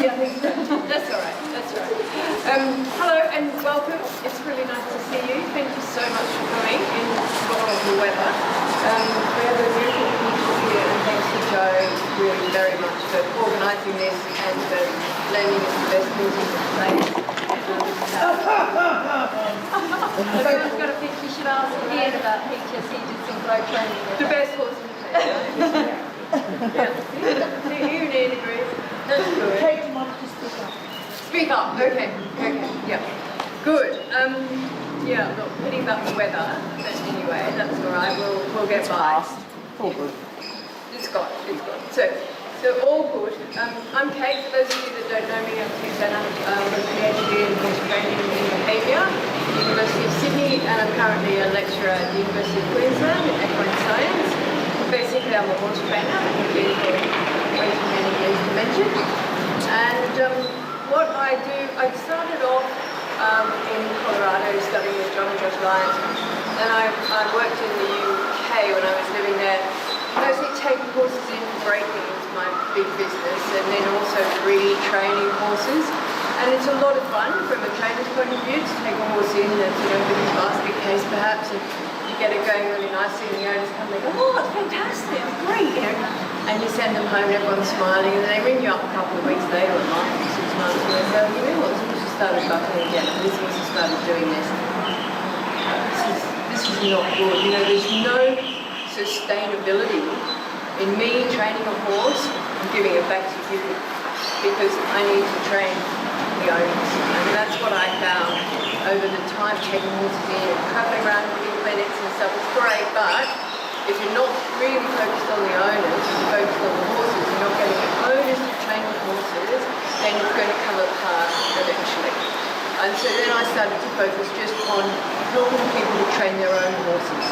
Yeah, I think so. That's all right. That's all right. Hello and welcome. It's really nice to see you. Thank you so much for coming in spite of the weather. We have a beautiful people here, and thanks to Joe really very much for organising this and for lending us the best music to play. Everyone's got a pitch. You should ask Ian about peaches. He did some flow training. The best horse in the field. Yeah. You and Ian agree. That's good. Kate, you want to speak up? Speak up. Okay. Yeah. Good. Yeah. Look, pity about the weather, but anyway, that's all right. We'll get by. All good. It's good. So all good. I'm Kate. For those of you that don't know me, I'm Susanna. I'm a PhD in horse training and behaviour at the University of Sydney, and I'm currently a lecturer at the University of Queensland in equine science. Basically, I'm a horse trainer. I've been for way too many years to mention. And what I do, I started off in Colorado studying with John and Josh Lyons, and I worked in the UK when I was living there, mostly taking horses in, breaking into my big business, and then also retraining horses. And it's a lot of fun from a trainer's point of view to take a horse in that's a bit of a basket case perhaps, and you get it going really nicely, and the owners come and they go, oh, it's fantastic, it's great, you know. And you send them home and everyone's smiling, and then they ring you up a couple of weeks later, a month, 6 months, and they say, you know what, this horse has started buckling again, and this horse has started doing this. This is not good. You know, there's no sustainability in me training a horse and giving it back to you, because I need to train the owners. And that's what I found over the time, taking horses in and traveling around giving clinics and stuff. It's great, but if you're not really focused on the owners, you're focused on the horses, you're not getting the owners to train the horses, then it's going to come apart eventually. And so then I started to focus just on helping people to train their own horses.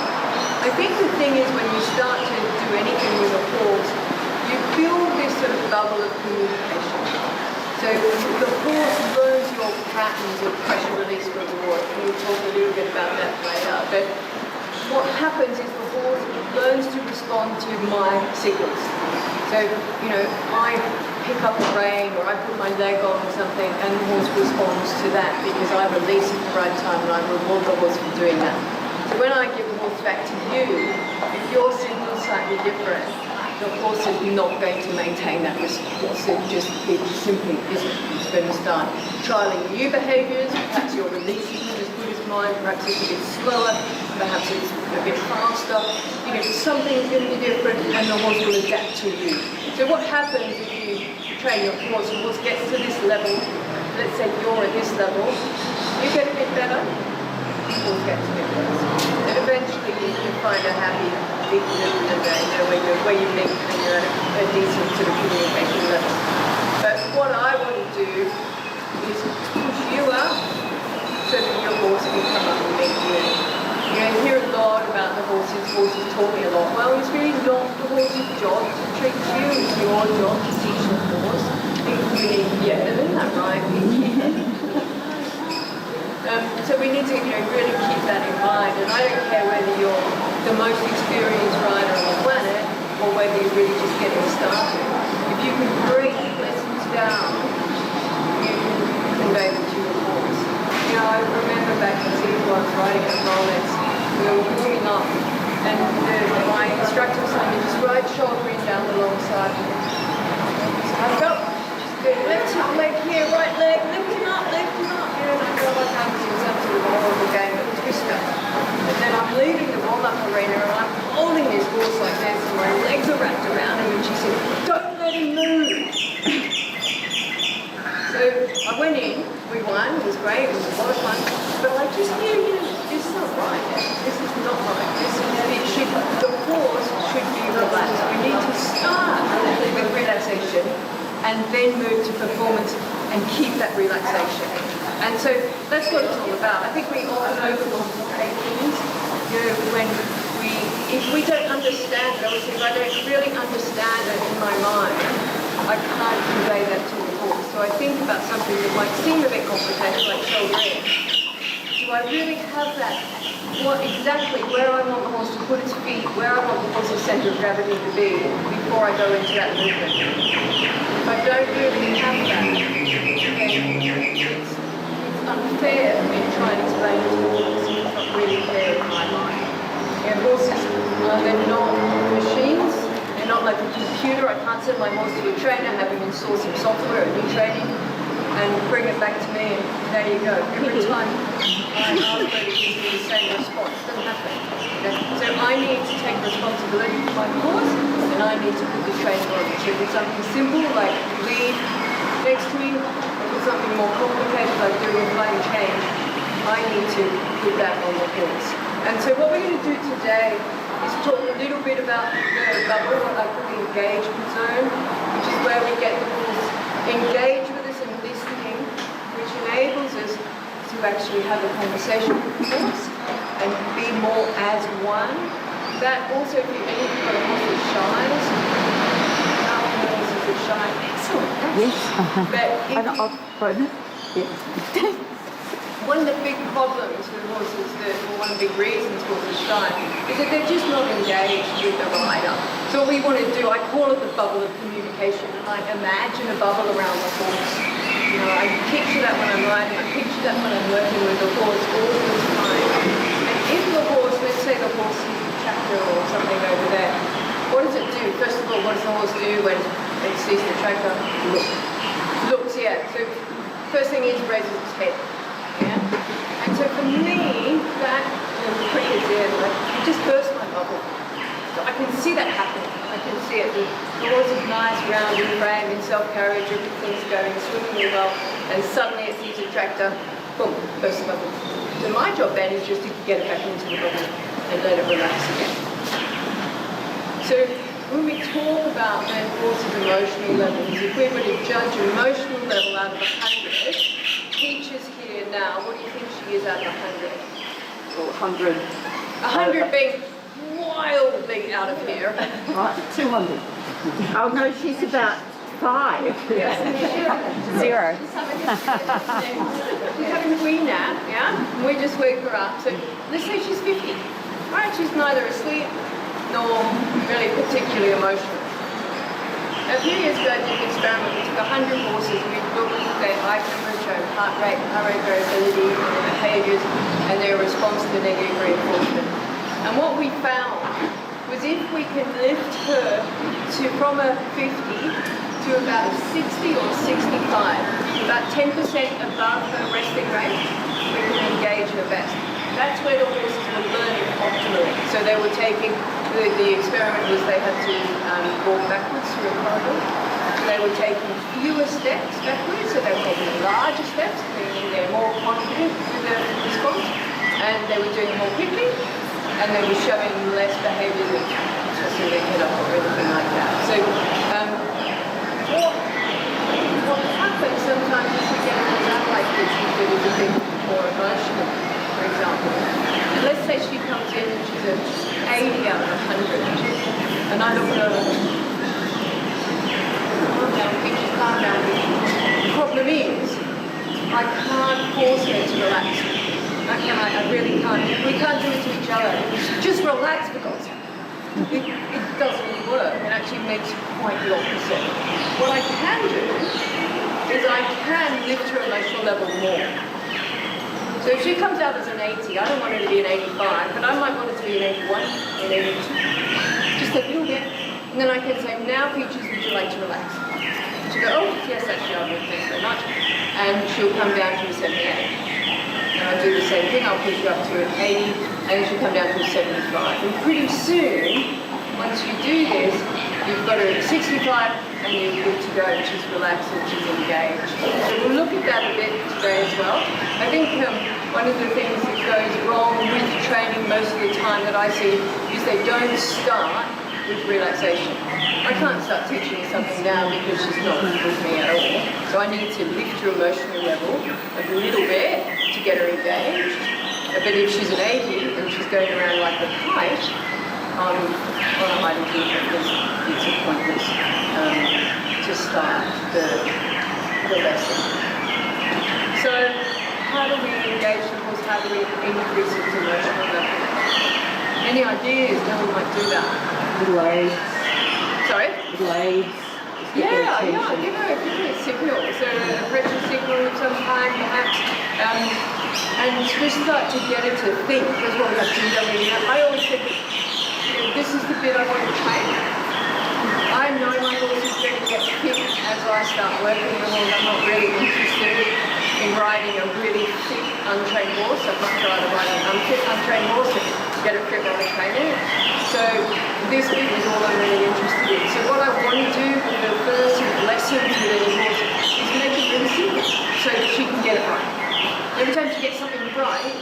I think the thing is, when you start to do anything with a horse, you build this sort of bubble of communication. So the horse learns your patterns of pressure release reward. We'll talk a little bit about that later. But what happens is the horse learns to respond to my signals. So, you know, I pick up a rein or I put my leg on something, and the horse responds to that because I release at the right time and I reward the horse for doing that. So when I give the horse back to you, if your signal's slightly different, the horse is not going to maintain that response. It simply isn't. It's going to start trialling new behaviours. Perhaps your release isn't as good as mine. Perhaps it's a bit slower. Perhaps it's a bit faster. You know, something's going to be different, and the horse will adapt to you. So what happens if you train your horse? The horse gets to this level. Let's say you're at this level. You get a bit better. The horse gets a bit worse. And eventually you find a happy equilibrium, where you link and you're at a decent sort of communication level. But what I want to do is push you up so that your horse can come up and meet you. You know, you hear a lot about the horses talking a lot. Well, it's really not the horse's job to treat you. It's your job to teach the horse. Isn't that right? So we need to, really keep that in mind. And I don't care whether you're the most experienced rider on the planet or whether you're really just getting started. If you can break lessons down, you can convey them to your horse. You know, I remember back in Sydney, I was riding at Rolex. We were warming up, and my instructor was saying, just ride shouldering down the long side. So I felt, left leg here, right leg, lift him up. And I felt like I was in some sort of horrible game of Twister. And then I'm leaving the warm-up arena and I'm holding this horse like this and my legs are wrapped around him, and she said, don't let him move. So I went in, we won, it was great, it was a lot of fun, but I just knew, this is not right. This is not right. The horse should be relaxed. We need to start with relaxation and then move to performance and keep that relaxation. And so that's what it's all about. I think we often overcomplicate things. If we don't understand it, obviously if I don't really understand it in my mind, I can't convey that to the horse. So I think about something that might seem a bit complicated, like shouldering. Do I really have that? What exactly, where I want the horse to put its feet, where I want the horse's centre of gravity to be before I go into that movement? If I don't really have that, then it's unfair for me to try and explain it to the horse. It's not really fair in my mind. Yeah, horses, they're not machines. They're not like a computer. I can't send my horse to a trainer, have him install some software, a new training, and bring it back to me, and there you go. Every time I ask her to give me the same response, it doesn't happen. Okay? So I need to take responsibility for my horse, and I need to put the training on it. So if it's something simple like lead next to me, or if it's something more complicated like doing a flying change, I need to put that on the horse. And so what we're going to do today is talk a little bit about the bubble, what I call the engagement zone, which is where we get the horse engaged with us and listening, which enables us to actually have a conversation with the horse and be more as one. That also, if you've got a horse that shies, how many horses that shine? Excellent. Yes. But if you, Pardon? Yeah. one of the big problems with horses, or one of the big reasons horses shine, is that they're just not engaged with the rider. So what we want to do, I call it the bubble of communication, and I imagine a bubble around the horse. You know, I picture that when I'm riding, I picture that when I'm working with the horse all the time. And if the horse, let's say the horse sees the tractor or something over there, what does it do? First of all, what does the horse do when it sees the tractor? Looks, yeah. So first thing is raises its head. Yeah? And so for me, that cricket there, like, it just burst my bubble. So I can see that happening. I can see it. The horse is nice, round in frame, in self-carriage, everything's going swimmingly well, and suddenly it sees a tractor, boom, burst the bubble. So my job then is just to get it back into the bubble and let it relax again. So when we talk about then horses' emotional levels, if we were to judge emotional level out of 100, Peaches here now, what do you think she is out of 100? Well, 100. 100 being wildly out of here. Right, 200. Oh no, she's about 5. Zero. She's having a wee nap, yeah? And we just wake her up. So let's say she's 50. Right, she's neither asleep nor really particularly emotional. A few years ago I did an experiment. We took 100 horses, we looked at their eye temperature, heart rate variability, and their behaviours, and their response to negative reinforcement. And what we found was if we can lift her from a 50 to about a 60 or 65, about 10% above her resting rate, we can engage her best. That's where the horses were learning optimally. So they were taking, the experiment was they had to walk backwards through a corridor. So they were taking fewer steps backwards, so they were taking larger steps, meaning they're more confident with their response, and they were doing it more quickly, and they were showing less behaviour with twisting their head up or anything like that. So what happens sometimes is we get a result like this, that is a bit more emotional. For example, and let's say she comes in and she's an 80 out of 100, and I look at her, calm down, Peaches, calm down. The problem is, I can't force her to relax. I really can't. We can't do it to each other. Just relax, because it doesn't work. It actually makes quite the opposite. What I can do is I can lift her emotional level more. So if she comes out as an 80, I don't want her to be an 85, but I might want her to be an 81, an 82. Just a little bit. And then I can say, now Peaches, would you like to relax? She'll go, oh, yes, actually, I would, thanks very much. And she'll come down to a 78. And I'll do the same thing, I'll push her up to an 80, and then she'll come down to a 75. And pretty soon, once you do this, you've got her at 65, and you're good to go, and she's relaxed and she's engaged. So we'll look at that a bit today as well. I think one of the things that goes wrong with training most of the time that I see is they don't start with relaxation. I can't start teaching her something now because she's not with me at all. So I need to lift her emotional level a little bit to get her engaged. But if she's an 80 and she's going around like a kite, well, I might do it because it's a pointless to start the lesson. So how do we engage the horse? How do we increase its emotional level? Any ideas how we might do that? Little aids. Sorry? Little aids. get their Yeah, attention. give her a signal, so a pressure signal of some kind perhaps, and just start to get her to think. That's what we have to do. I always said that, this is the bit I want to train. I know my horse is going to get kicked as I start working the horse. I'm not really interested in riding a really fit, untrained horse. I'd much rather ride an unfit, untrained horse and get a fit while I train it. So this bit is all I'm really interested in. So what I want to do with the first lessons with any horse is make it really simple so that she can get it right. Every time she gets something right,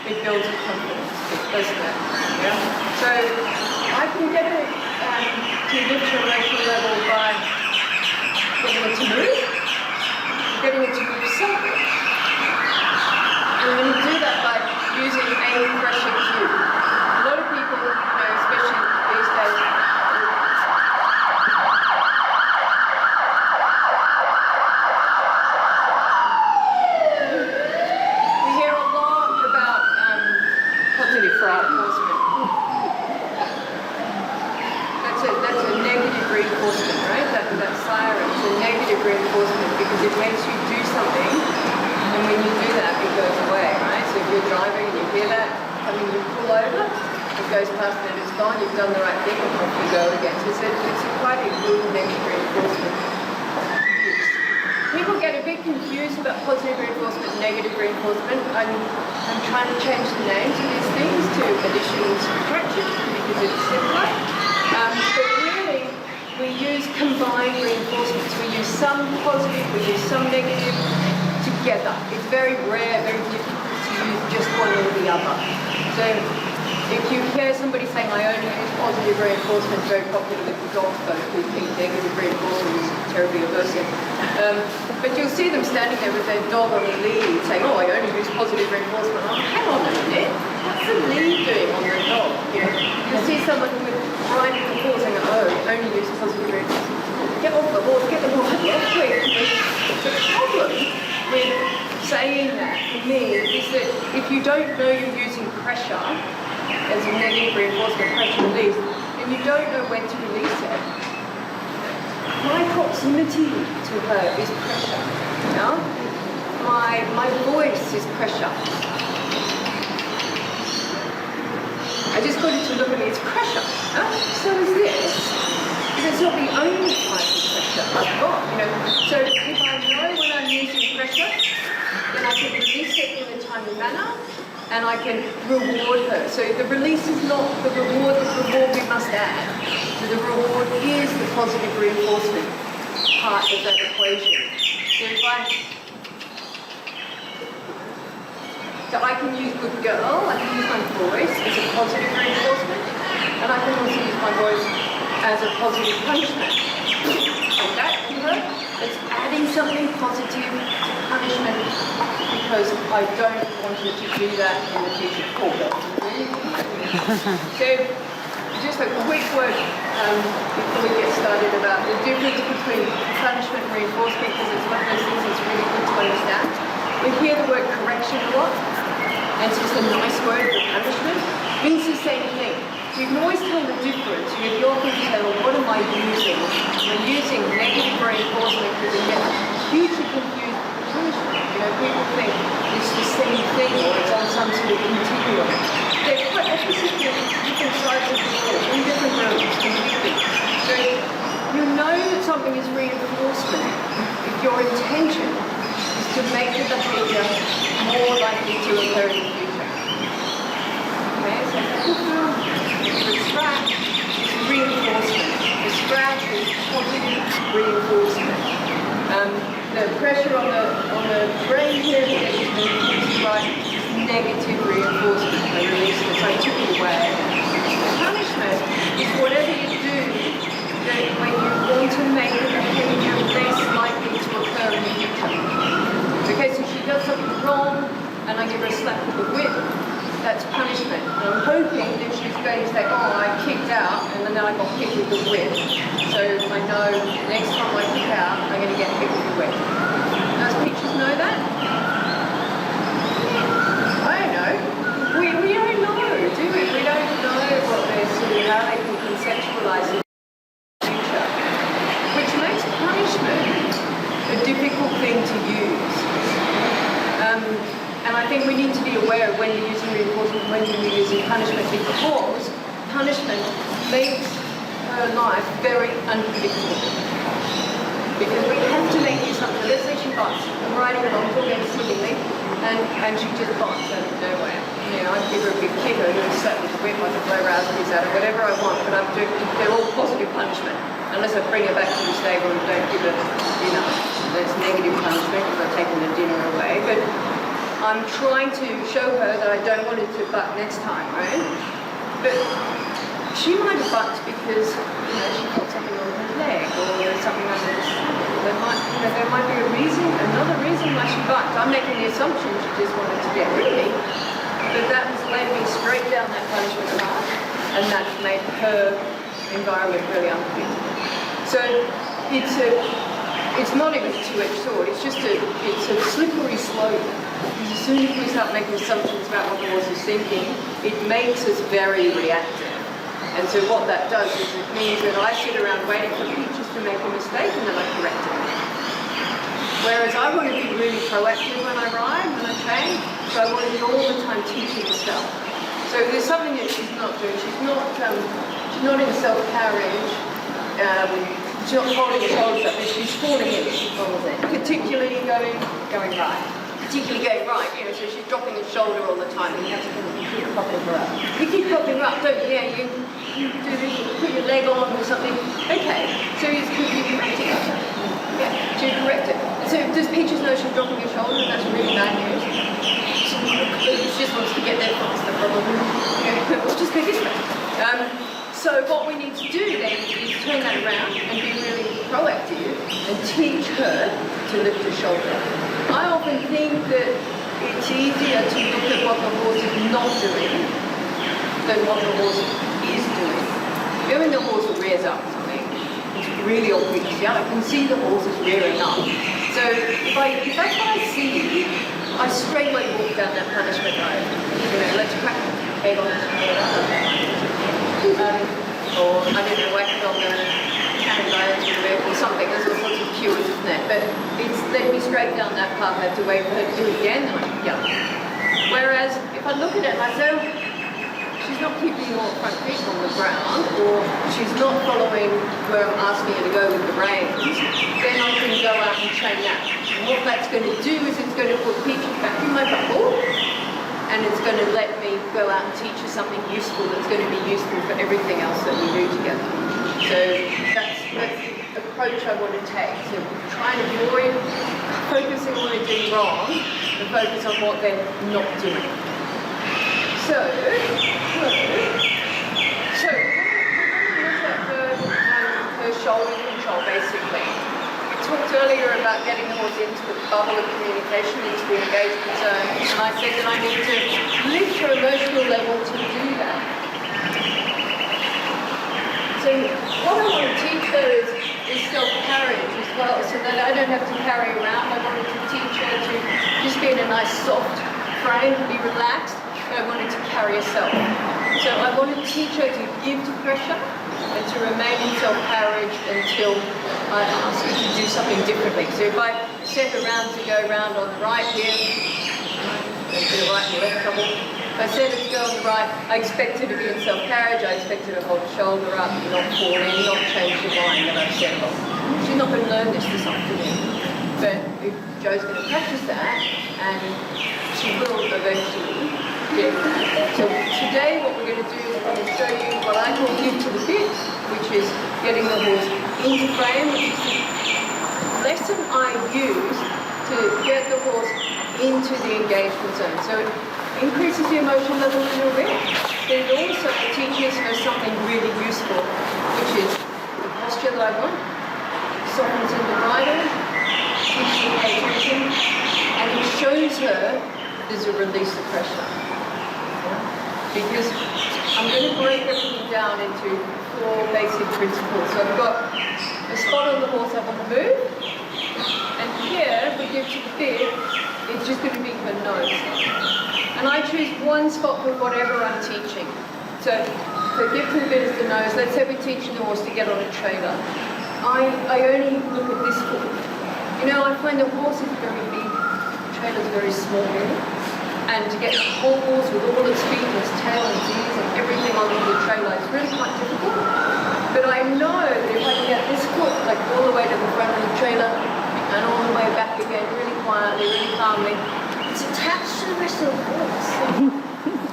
it builds her confidence, doesn't it? Yeah. So I can get it to lift her emotional level by getting it to move, getting it to move something. And I'm going to do that by using a pressure cue. A lot of people, especially these days, we hear a lot about positive reinforcement. That's a negative reinforcement, right? That siren is a negative reinforcement because it makes you do something, and when you do that, it goes away, right? So if you're driving and you hear that coming, you pull over, it goes past and it's gone, you've done the right thing, and off you go again. So it's quite a good negative reinforcement use. People get a bit confused about positive reinforcement and negative reinforcement. I'm trying to change the names of these things to addition and subtraction because it's simpler. But really, we use combined reinforcements. We use some positive, we use some negative together. It's very rare, very difficult to use just one or the other. So if you hear somebody saying, I only use positive reinforcement, it's very popular with the dog folk who think negative reinforcement is terribly aversive. But you'll see them standing there with their dog on the lead saying, oh, I only use positive reinforcement. Oh, hang on a minute, what's the lead doing on your dog? You'll see someone with riding the horse and go, oh, only use positive reinforcement. Get off the horse, get the horse off quick. The problem with saying that, for me, is that if you don't know you're using pressure as a negative reinforcement, pressure release, and you don't know when to release it, my proximity to her is pressure. My voice is pressure. I just got it to look at me, it's pressure. So is this. But it's not the only type of pressure I've got. So if I know when I'm using pressure, then I can release it in a timely manner, and I can reward her. So the release is not the reward we must add. So the reward is the positive reinforcement part of that equation. So I can use good girl, I can use my voice as a positive reinforcement, and I can also use my voice as a positive punishment. Like that, it's adding something positive to punishment because I don't want her to do that in the future. So just a quick word before we get started about the difference between punishment and reinforcement, because it's one of those things that's really good to understand. We hear the word correction a lot, and it's just a nice word for punishment. It means the same thing. So you can always tell the difference. If you're going to say, well, what am I using? I'm using negative reinforcement because it gets hugely confused with punishment. People think it's the same thing or it's on some sort of continuum. They're quite opposite, different sides of the world, in different realms completely. So you know that something is reinforcement if your intention is to make the behavior more likely to occur in the future. Okay, so the scratch is reinforcement. The scratch is positive reinforcement. The pressure on the brain here is negative reinforcement. I release it, so I took it away. Punishment is whatever you do that when you want to make the behavior less likely to occur in the future. Okay, so she does something wrong and I give her a slap with the whip. That's punishment. And I'm hoping that she's going to say, oh, I kicked out and then I got hit with the whip. So I know next time I kick out, I'm going to get hit with the whip. Does teachers know that? I don't know. We don't know, do we? We don't know what they're sort of, how they can conceptualize it in the future. Which makes punishment a difficult thing to use. And I think we need to be aware of when we're using reinforcement, when we're using punishment, because punishment makes her life very unpredictable. Because we have to make the assumption, let's say she bites, I'm riding along, talking swimmingly, and she just bites out of nowhere. You know, I'd give her a big kick, or a slap with a whip, I could blow raspberries out, or whatever I want, but they're all positive punishment. Unless I bring her back to the stable and don't give her dinner. That's negative punishment because I've taken the dinner away. But I'm trying to show her that I don't want her to butt next time, right? But she might have bucked because, you know, she got something on her leg or there's something under the saddle. There might be a reason, another reason why she bucked. I'm making the assumption she just wanted to get rid of me. But that has led me straight down that punishment path, and that's made her environment really unpredictable. So it's not even a two-edged sword. It's a slippery slope. Because as soon as we start making assumptions about what the horse is thinking, it makes us very reactive. And so what that does is it means that I sit around waiting for Peaches to make a mistake and then I correct it. Whereas I want to be really proactive when I ride, when I train, so I want to be all the time teaching her stuff. So there's something that she's not doing. She's not in self-carriage. She's not holding her shoulders up. She's falling in. She follows it. Particularly going right. Particularly going right. You know, so she's dropping her shoulder all the time, and you have to keep propping her up. You keep propping her up, don't you? Yeah, you do this. You put your leg on or something. Okay. So you correct it. Yeah. So you correct it. So does Peaches know she's dropping her shoulder? That's really bad news. She just wants to get there faster, probably. Yeah. We'll just go this way. So what we need to do then is turn that around and be really proactive and teach her to lift her shoulder. I often think that it's easier to look at what the horse is not doing than what the horse is doing. You know when the horse rears up something, it's really obvious, yeah? I can see the horse is rearing up. So if that's what I see, I straight away walk down that punishment road. You know, let's crack the head on the shoulder. Or I don't know, whack it on the cannon or something. There's all sorts of cures, isn't it? But it's led me straight down that path. I have to wait for her to do it again, then I can go. Whereas if I look at it like, so she's not keeping all front feet on the ground, or she's not following where I'm asking her to go with the reins, then I can go out and train that. And what that's going to do is it's going to put Peaches back in my bubble, and it's going to let me go out and teach her something useful that's going to be useful for everything else that we do together. So that's the approach I want to take. So trying to avoid focusing on what they're doing wrong and focus on what they're not doing. So we're going to look at her shoulder control, basically. I talked earlier about getting the horse into the bubble of communication, into the engagement zone, and I said that I need to lift her emotional level to do that. So what I want to teach her is self-carriage as well, so that I don't have to carry around. I wanted to teach her to just be in a nice soft frame, be relaxed, and I wanted to carry herself. So I want to teach her to give to pressure and to remain in self-carriage until I ask her to do something differently. So if I set her around to go around on the right here, go to the right and left couple. If I set her to go on the right, I expect her to be in self-carriage, I expect her to hold the shoulder up, not fall in, not change the line that I've set her. She's not going to learn this afternoon. But if Jo's going to practice that, and she will eventually get that. So today what we're going to do is I'm going to show you what I call give to the bit, which is getting the horse into frame, which is the lesson I use to get the horse into the engagement zone. So it increases the emotional level a little bit, but it also teaches her something really useful, which is the posture that I want, softens in the bridle, teaches her to pay attention, and it shows her there's a release of pressure. Because I'm going to break everything down into 4 basic principles. So I've got a spot on the horse I want to move, and here, if we give to the bit, it's just going to be her nose. And I choose one spot for whatever I'm teaching. So give to the bit is the nose. Let's say we're teaching the horse to get on a trailer. I only look at this You know, I find the horse is very big, the trailer's very small, and to get the horse with all its feet and its tail and its ears and everything onto the trailer is really quite difficult. But I know that if I can get this foot like all the way to the front of the trailer and all the way back again really quietly, really calmly, it's attached to the rest of the horse.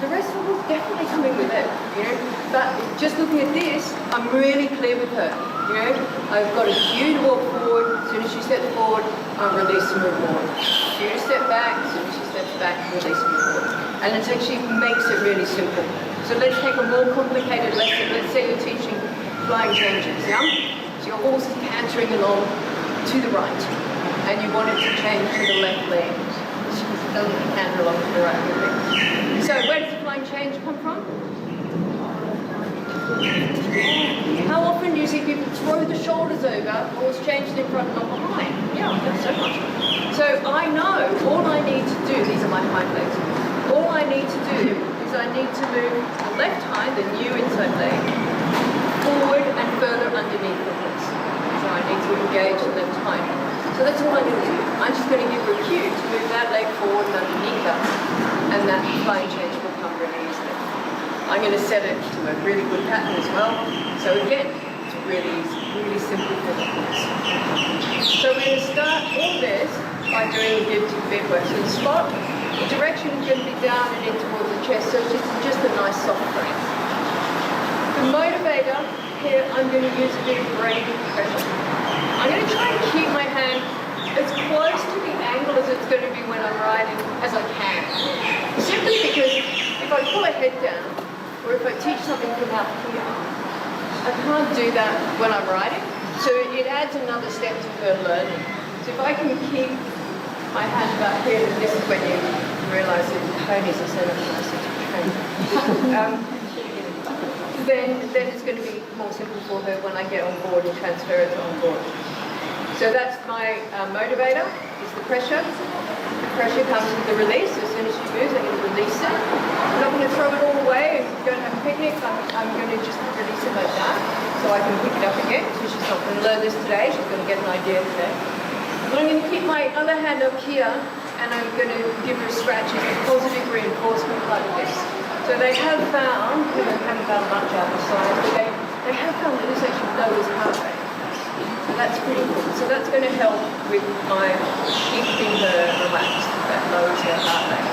The rest of the horse definitely coming with it, you know. But just looking at this, I'm really clear with her. You know, I've got a cue to walk forward. As soon as she steps forward, I'm releasing her forward. Cue to step back. As soon as she steps back, releasing her forward. And it actually makes it really simple. So let's take a more complicated lesson. Let's say you're teaching flying changes, yeah? So your horse is cantering along to the right, and you want it to change to the left leg. She doesn't canter along to the right leg. So where does the flying change come from? How often do you see people throw the shoulders over, horse changes in front and not behind? Yeah, that's so much. So I know all I need to do, these are my hind legs, all I need to do is I need to move the left hind, the new inside leg, forward and further underneath the horse. So I need to engage the left hind. So that's all I need to do. I'm just going to give her a cue to move that leg forward and underneath her, and that flying change will come really easily. I'm going to set it to a really good pattern as well. So again, it's really easy, really simple for the horse. So we're going to start all this by doing the give to bit work. So the spot, the direction is going to be down and in towards the chest, so it's just a nice soft frame. The motivator, here I'm going to use a bit of brain pressure. I'm going to try and keep my hand as close to the angle as it's going to be when I'm riding as I can. Simply because if I pull a head down, or if I teach something from out here, I can't do that when I'm riding. So it adds another step to her learning. So if I can keep my hand back here, and this is when you realise that ponies are so much nicer to train. Then it's going to be more simple for her when I get on board and transfer it on board. So that's my motivator, is the pressure. The pressure comes with the release. As soon as she moves, I'm going to release it. I'm not going to throw it all away and go and have a picnic. I'm going to just release it like that so I can pick it up again. So she's not going to learn this today. She's going to get an idea today. But I'm going to keep my other hand up here and I'm going to give her a scratch as a positive reinforcement like this. So they have found, we haven't found much out of science, but they have found that this actually lowers heart rate. So that's pretty cool. So that's going to help with my keeping her relaxed. That lowers her heart rate.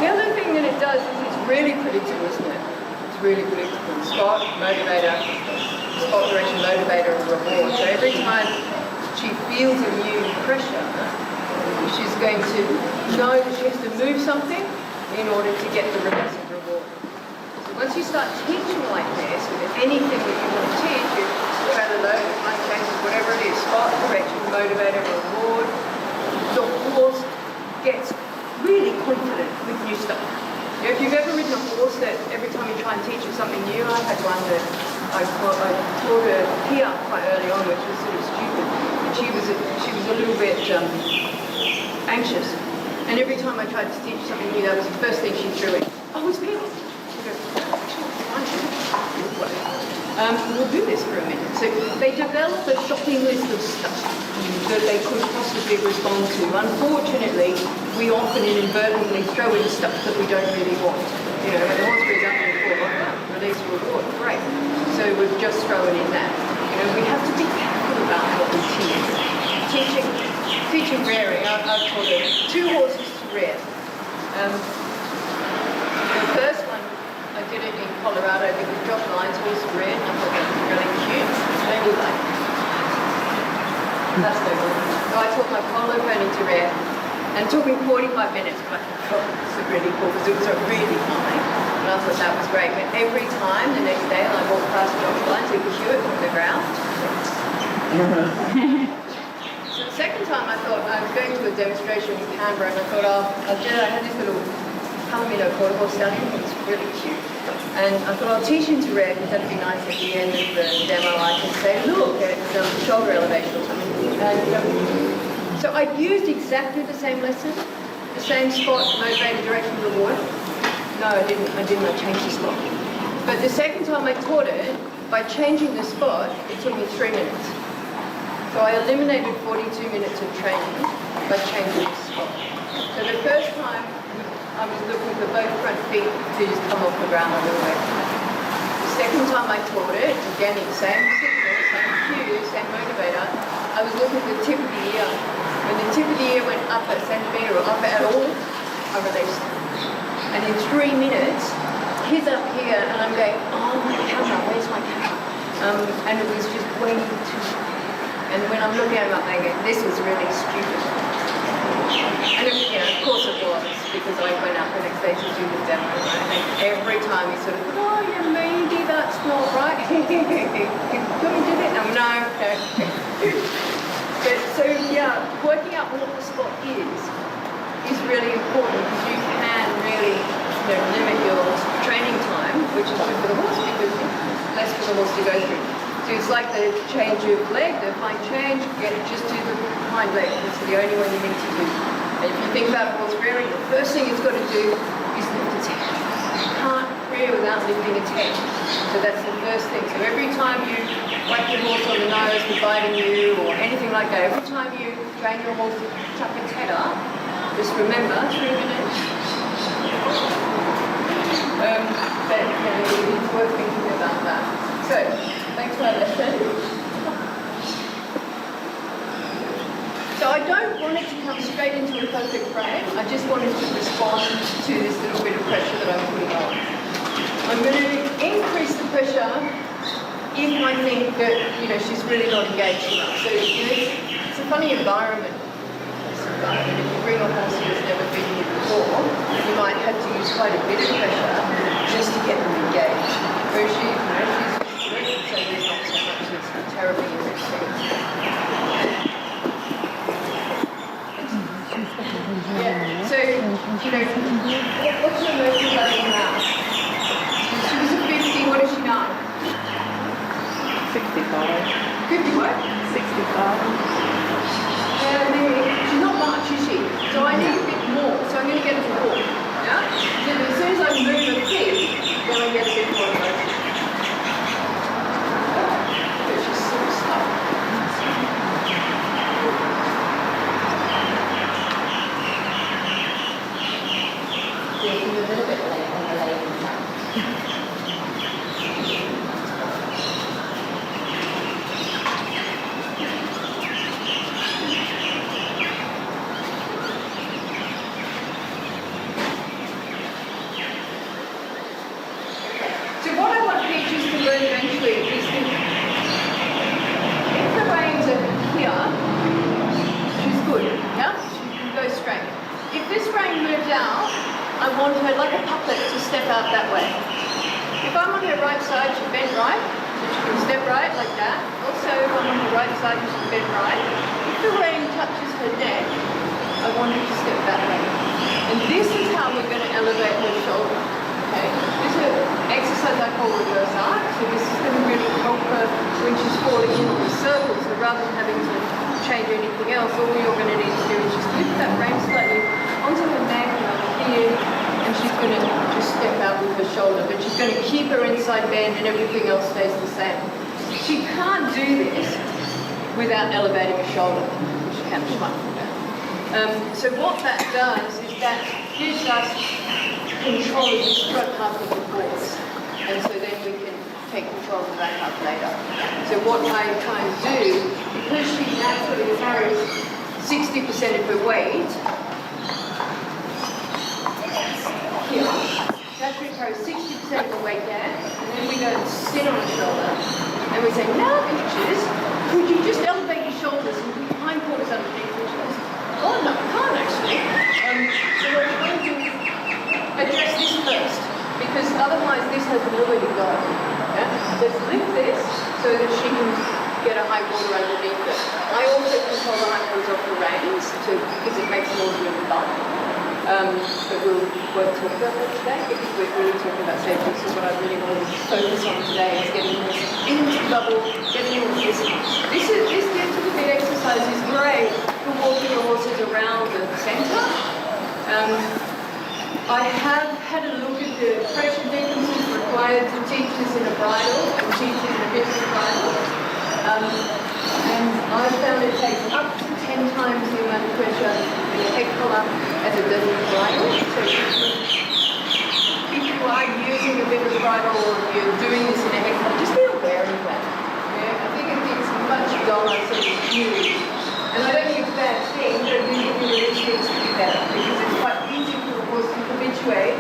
The other thing that it does is it's really predictable, isn't it? It's really predictable. Spot, motivator, spot direction, motivator, and reward. So every time she feels a new pressure, she's going to know that she has to move something in order to get the release of reward. So once you start teaching like this, with anything that you want to teach, you try to learn flying changes, whatever it is, spot, direction, motivator, reward, the horse gets really confident with new stuff. You know, if you've ever ridden a horse that every time you try and teach her something new, I had one that I taught her here quite early on, which was sort of stupid. And she was a little bit anxious. And every time I tried to teach something new, that was the first thing she threw in. Oh, it's people. She goes, we'll do this for a minute. So they develop a shopping list of stuff that they could possibly respond to. Unfortunately, we often inadvertently throw in stuff that we don't really want. You know, when the horse goes up and we fall like that, release reward, great. So we've just thrown in that. You know, we have to be careful about what we teach. Teaching rearing, I've taught her 2 horses to rear. The first one, I did it in Colorado because Josh Lyons' horse reared, and I thought that was really cute. They were like, that's no good. So I taught my polo pony to rear, and it took me 45 minutes, but I thought this was really cool because it was really high. And I thought that was great. But every time the next day I walked past Josh Lyons, he would cue it from the ground. So the second time I thought, I was going to a demonstration in Canberra and I thought, I'll do it. I had this little Palomino quarter horse stallion, it was really cute. And I thought, I'll teach him to rear because that'd be nice at the end of the demo. I can say, look, it's shoulder elevation or something. And so I used exactly the same lesson, the same spot, motivated direction, reward. No, I didn't. I changed the spot. But the second time I taught it, by changing the spot, it took me 3 minutes. So I eliminated 42 minutes of training by changing the spot. So the first time I was looking for both front feet to just come off the ground a little bit. The second time I taught it, again, same signal, same cue, same motivator, I was looking for the tip of the ear. When the tip of the ear went up a centimetre or up at all, I released. And in 3 minutes, he's up here and I'm going, oh my camera, where's my camera? And it was just way too. And when I'm looking at him, I'm thinking, this was really stupid. And of course it was, because I went up the next day to do the demo, right? And every time he sort of, oh yeah, maybe that's not right. Can we do that? No. But so yeah, working out what the spot is really important, because you can really limit your training time, which is good for the horse because it's less for the horse to go through. So it's like the change of leg, the fine change, just do the hind leg. It's the only one you need to do. And if you think about horse rearing, the first thing it's got to do is lift its head. You can't rear without lifting its head. So that's the first thing. So every time you whack your horse on the nose for biting you or anything like that, every time you train your horse to chuck its head up, just remember, 3 minutes. But it's worth thinking about that. So, thanks for our lesson. So I don't want it to come straight into a perfect frame. I just wanted to respond to this little bit of pressure that I'm putting on. I'm going to increase the pressure if I think that she's really not engaged enough. So it's a funny environment. If you bring a horse who's never been here before, you might have to use quite a bit of pressure just to get them engaged. Whereas she's working, so there's not so much that's terribly interesting. Yeah, so, what's your mercy level now? She was a 50, what is she now? 65. 50 what? 65. She's not much, is she? So I need a bit more. So I'm going to get her to walk. Yeah? Then as soon as I move her feet, then I get a bit more motion. But she's so slow. Yeah, you're a little bit late on the leg front. I want her, like a puppet, to step out that way. If I'm on her right side, she'll bend right, so she can step right like that. Also, if I'm on the right side, she can bend right. If the rein touches her neck, I want her to step that way. And this is how we're going to elevate her shoulder. Okay? This is an exercise I call reverse arc, so this is going to really help her when she's falling in on the circle. So rather than having to change anything else, all you're going to need to do is just lift that rein slightly onto her neck and over here, and she's going to just step out with her shoulder, but she's going to keep her inside bend and everything else stays the same. She can't do this without elevating her shoulder, which can be fun. So what that does is that gives us control of the front half of the horse, and so then we can take control of the back half later. So what I try and do, because she naturally carries 60% of her weight, here, naturally carries 60% of the weight down, and then we go and sit on the shoulder, and we say, now bitches, would you just elevate your shoulders and put your hindquarters underneath your chest? Oh no, I can't actually. So what we're going to do is address this first, because otherwise this has nowhere to go. Yeah? Let's lift this so that she can get a high water underneath it. I also control the hindquarters off the reins because it makes them all really bump. But we won't talk about that today because we're really talking about safety. So what I really want to focus on today is getting this into the bubble, getting all this. This lift to the bit exercise is great for walking your horses around the centre. I have had a look at the pressure differences required to teach this in a bridle and teach it in a business bridle. And I found it takes up to 10 times the amount of pressure in the head collar as it does in the bridle. So if you are using a bit of bridle or you're doing this in a head collar, just be aware of that. Yeah? I think it's much duller, so it's huge. And I don't think it's a bad thing, but really release needs to be better because it's quite easy for the horse to habituate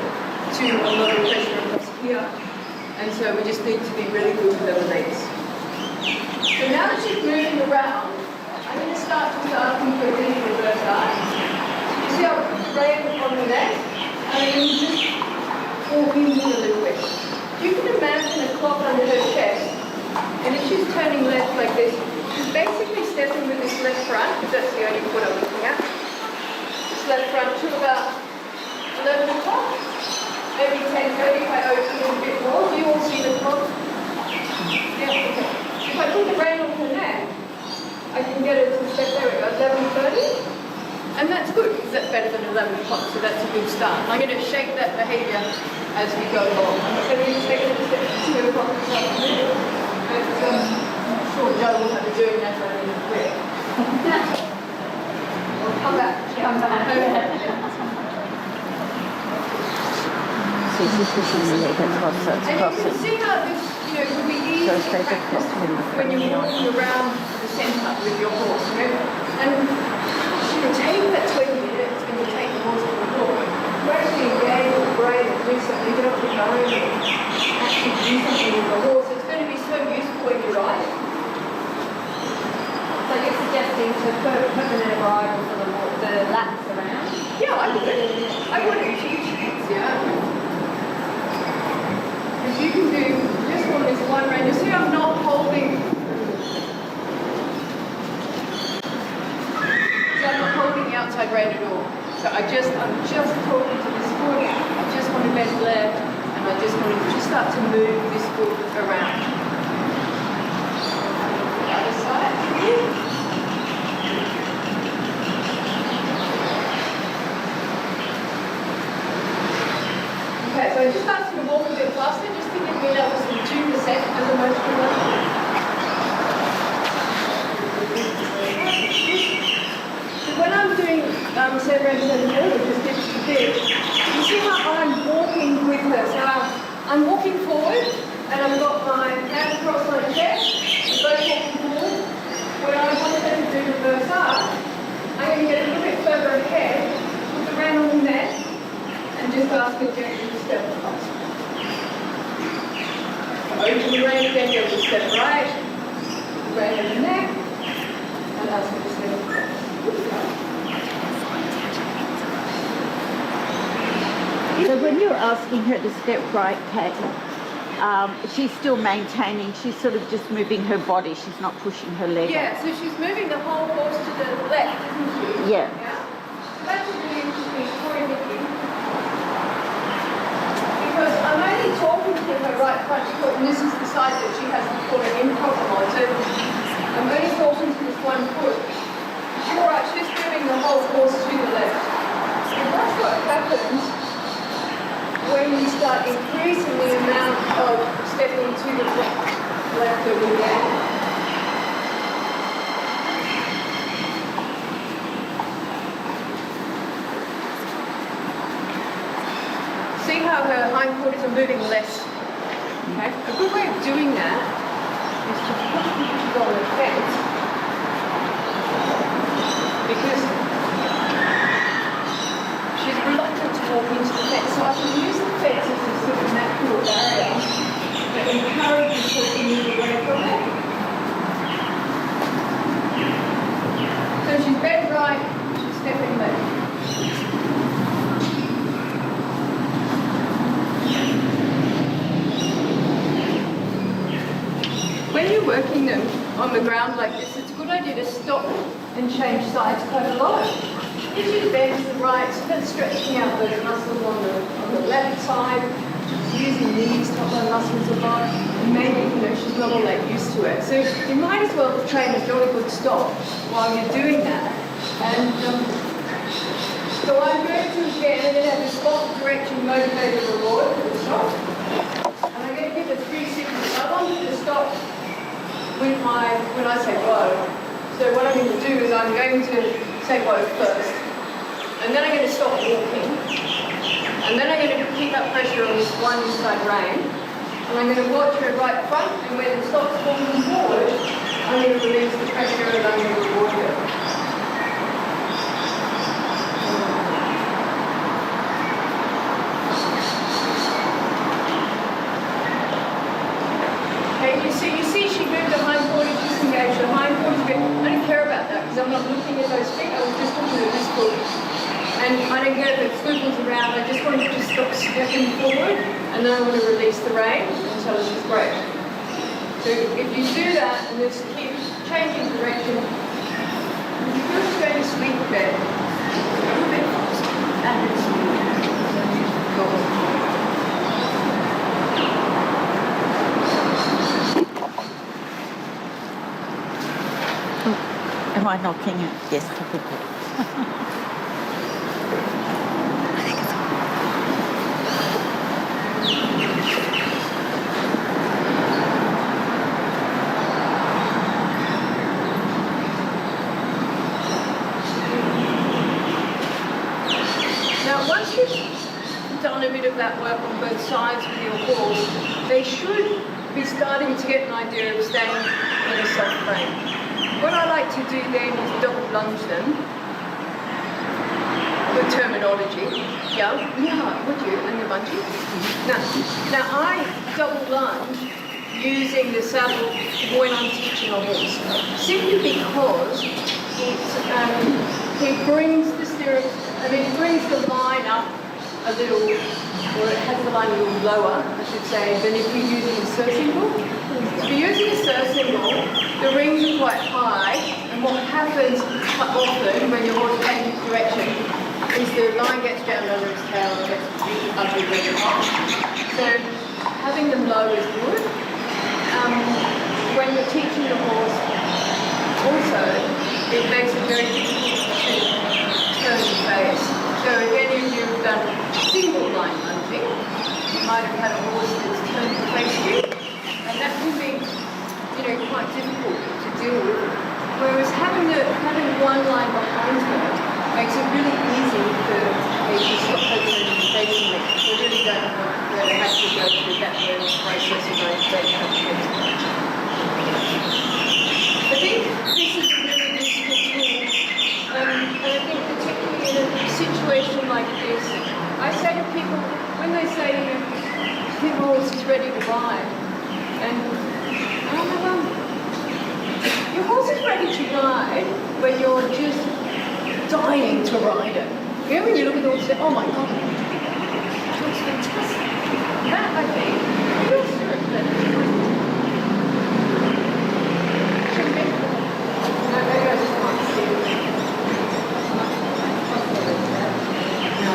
to a lot of pressure across here. And so we just need to be really good with our legs. So now that she's moving around, I'm going to start just asking for a little reverse arch. You see how it's spraying on the neck? And then you just walk into a little bit. You can imagine a clock under her chest, and if she's turning left like this, she's basically stepping with this left front, because that's the only foot I'm looking at. This left front to about 11 o'clock, maybe 10:30 if I open it a bit more. Do you all see the clock? Yeah, okay. If I put the rein on her neck, I can get her to step there at 11:30. And that's good, because that's better than 11 o'clock, so that's a good start. I'm going to shape that behaviour as we go along. I'm not going to take it to step 2 o'clock this afternoon. But I'm sure Joe will have to doing that for a little bit. We'll come back. Come back. So she's pushing the leg across, so it's And you can crossing. see how this, could be easy So to straight practice across him. when you're walking around the centre with your horse, And take that 20 minutes when you take the horse to the floor. You actually engage with the brain and do something, get off the bone and actually do something with the horse. It's going to be so useful when you're riding. So you're suggesting to put permanent bridle for the laps around? Yeah, I would teach kids, Because you can do just on this one rein. You see I'm not holding the outside rein at all. So I'm just talking to this foot. I just want to bend left, and I just want to start to move this foot around. The other side. Okay, so I just asked you to walk a bit faster, just to give me another 2% as a motion level. When I'm doing 7 and 7 just dips to dip, you see how I'm walking with her. So I'm walking forward, and I've got my hands across my chest, and both walking forward. When I want her to do reverse arch, I'm going to get a little bit further ahead, put the rein on the neck, and just ask her gently to step across. Open the rein again, go to step right, rein on the neck, and ask her to step across. So when you're asking her to step right, Kate, she's still maintaining, she's sort of just moving her body, she's not pushing her leg Yeah, so she's moving the whole horse to the left, isn't she? Yeah. That's a really interesting story, Nikki. Because I'm only talking to her right front foot, and this is the side that she has the quarter in problem on. So I'm only talking to this one foot. All right, she's moving the whole horse to the left. And that's what happens when you start increasing the amount of stepping to the left that we get. See how her hindquarters are moving less. Okay? A good way of doing that is to push the on the fence, because she's reluctant to walk into the fence. So I can use the fence as a sort of natural barrier that encourages her to move away from it. So she's bent right, she's stepping left. When you're working them on the ground like this, it's a good idea to stop and change sides quite a lot. If she bends the right, so that's stretching out those muscles on the left side, using these top line muscles a lot, and maybe she's not all that used to it. So you might as well train a jolly good stop while you're doing that. And so I'm going to again, and then have a spot direction motivated reward for the stop. And I'm going to give it 3 seconds. I want you to stop with when I say go. So So what I'm going to do is I'm going to say go first, and then I'm going to stop walking, and then I'm going to keep up pressure on this one inside rein, and I'm going to watch her right front, and when it stops walking forward, I'm going to release the pressure and I'm going to reward her. Okay, you see she moved the hind quarters, disengaged the hind quarters a bit. I don't care about that because I'm not looking at those feet, I was just looking at this foot. And I don't care if it swivells around, I just want to just stop stepping forward and then I want to release the rein until she's great. So if you do that and just keep changing direction, you're just going to sleep a bit. A little bit faster. And it's Am I knocking it? Yes, probably. Now, once you've done a bit of that work on both sides with your horse, they should be starting to get an idea of staying in a soft frame. What I like to do then is double lunge them. The terminology. Yeah, would you? And the bungee? Now I double lunge using the saddle when I'm teaching a horse. Simply because it brings the stirrups, it brings the line up a little, or it has the line a little lower, I should say, than if you're using a surcingle. If you're using a surcingle, the rings are quite high, and what happens quite often when your horse changes direction is the line gets jammed under its tail and gets really ugly really hot. So having them low is good. When you're teaching the horse, also, it makes it very difficult to turn the face. So if any of you have done single line lunging, you might have had a horse that's turned to face you, and that can be, quite difficult to deal with. Whereas having one line behind her makes it really easy for me to stop her turning facing me. So I really don't want her to have to go through that learning process of going straight up to it. I think this is a really useful tool, and I think particularly in a situation like this, I say to people, when they say, your horse is ready to ride, and your horse is ready to ride when you're just dying to ride it. You know when you look at the horse and say, oh my God, that looks fantastic. That, I think, feels good. No, maybe I just can't see it. No.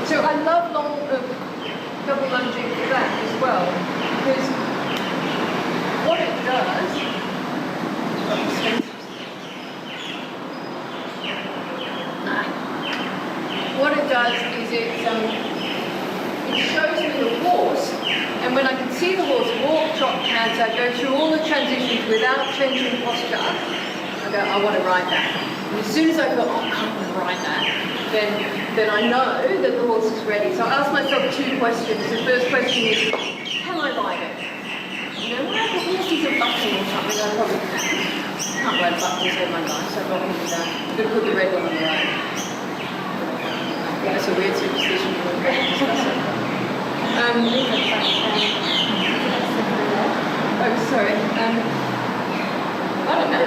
So I love double lunging for that as well, because what it does, is it shows me the horse, and when I can see the horse walk, trot, canter, go through all the transitions without changing posture, I go, I want to ride that. And as soon as I go, oh, I want to ride that, then I know that the horse is ready. So I ask myself two questions. The first question is, can I ride it? Well, if the horse is a button or something, I probably can't ride buttons all my life, so I'm not going to do that. I'm going to put the red one on the right. Yeah, that's a weird superstition. We're going to discuss it. Oh, sorry. I don't know.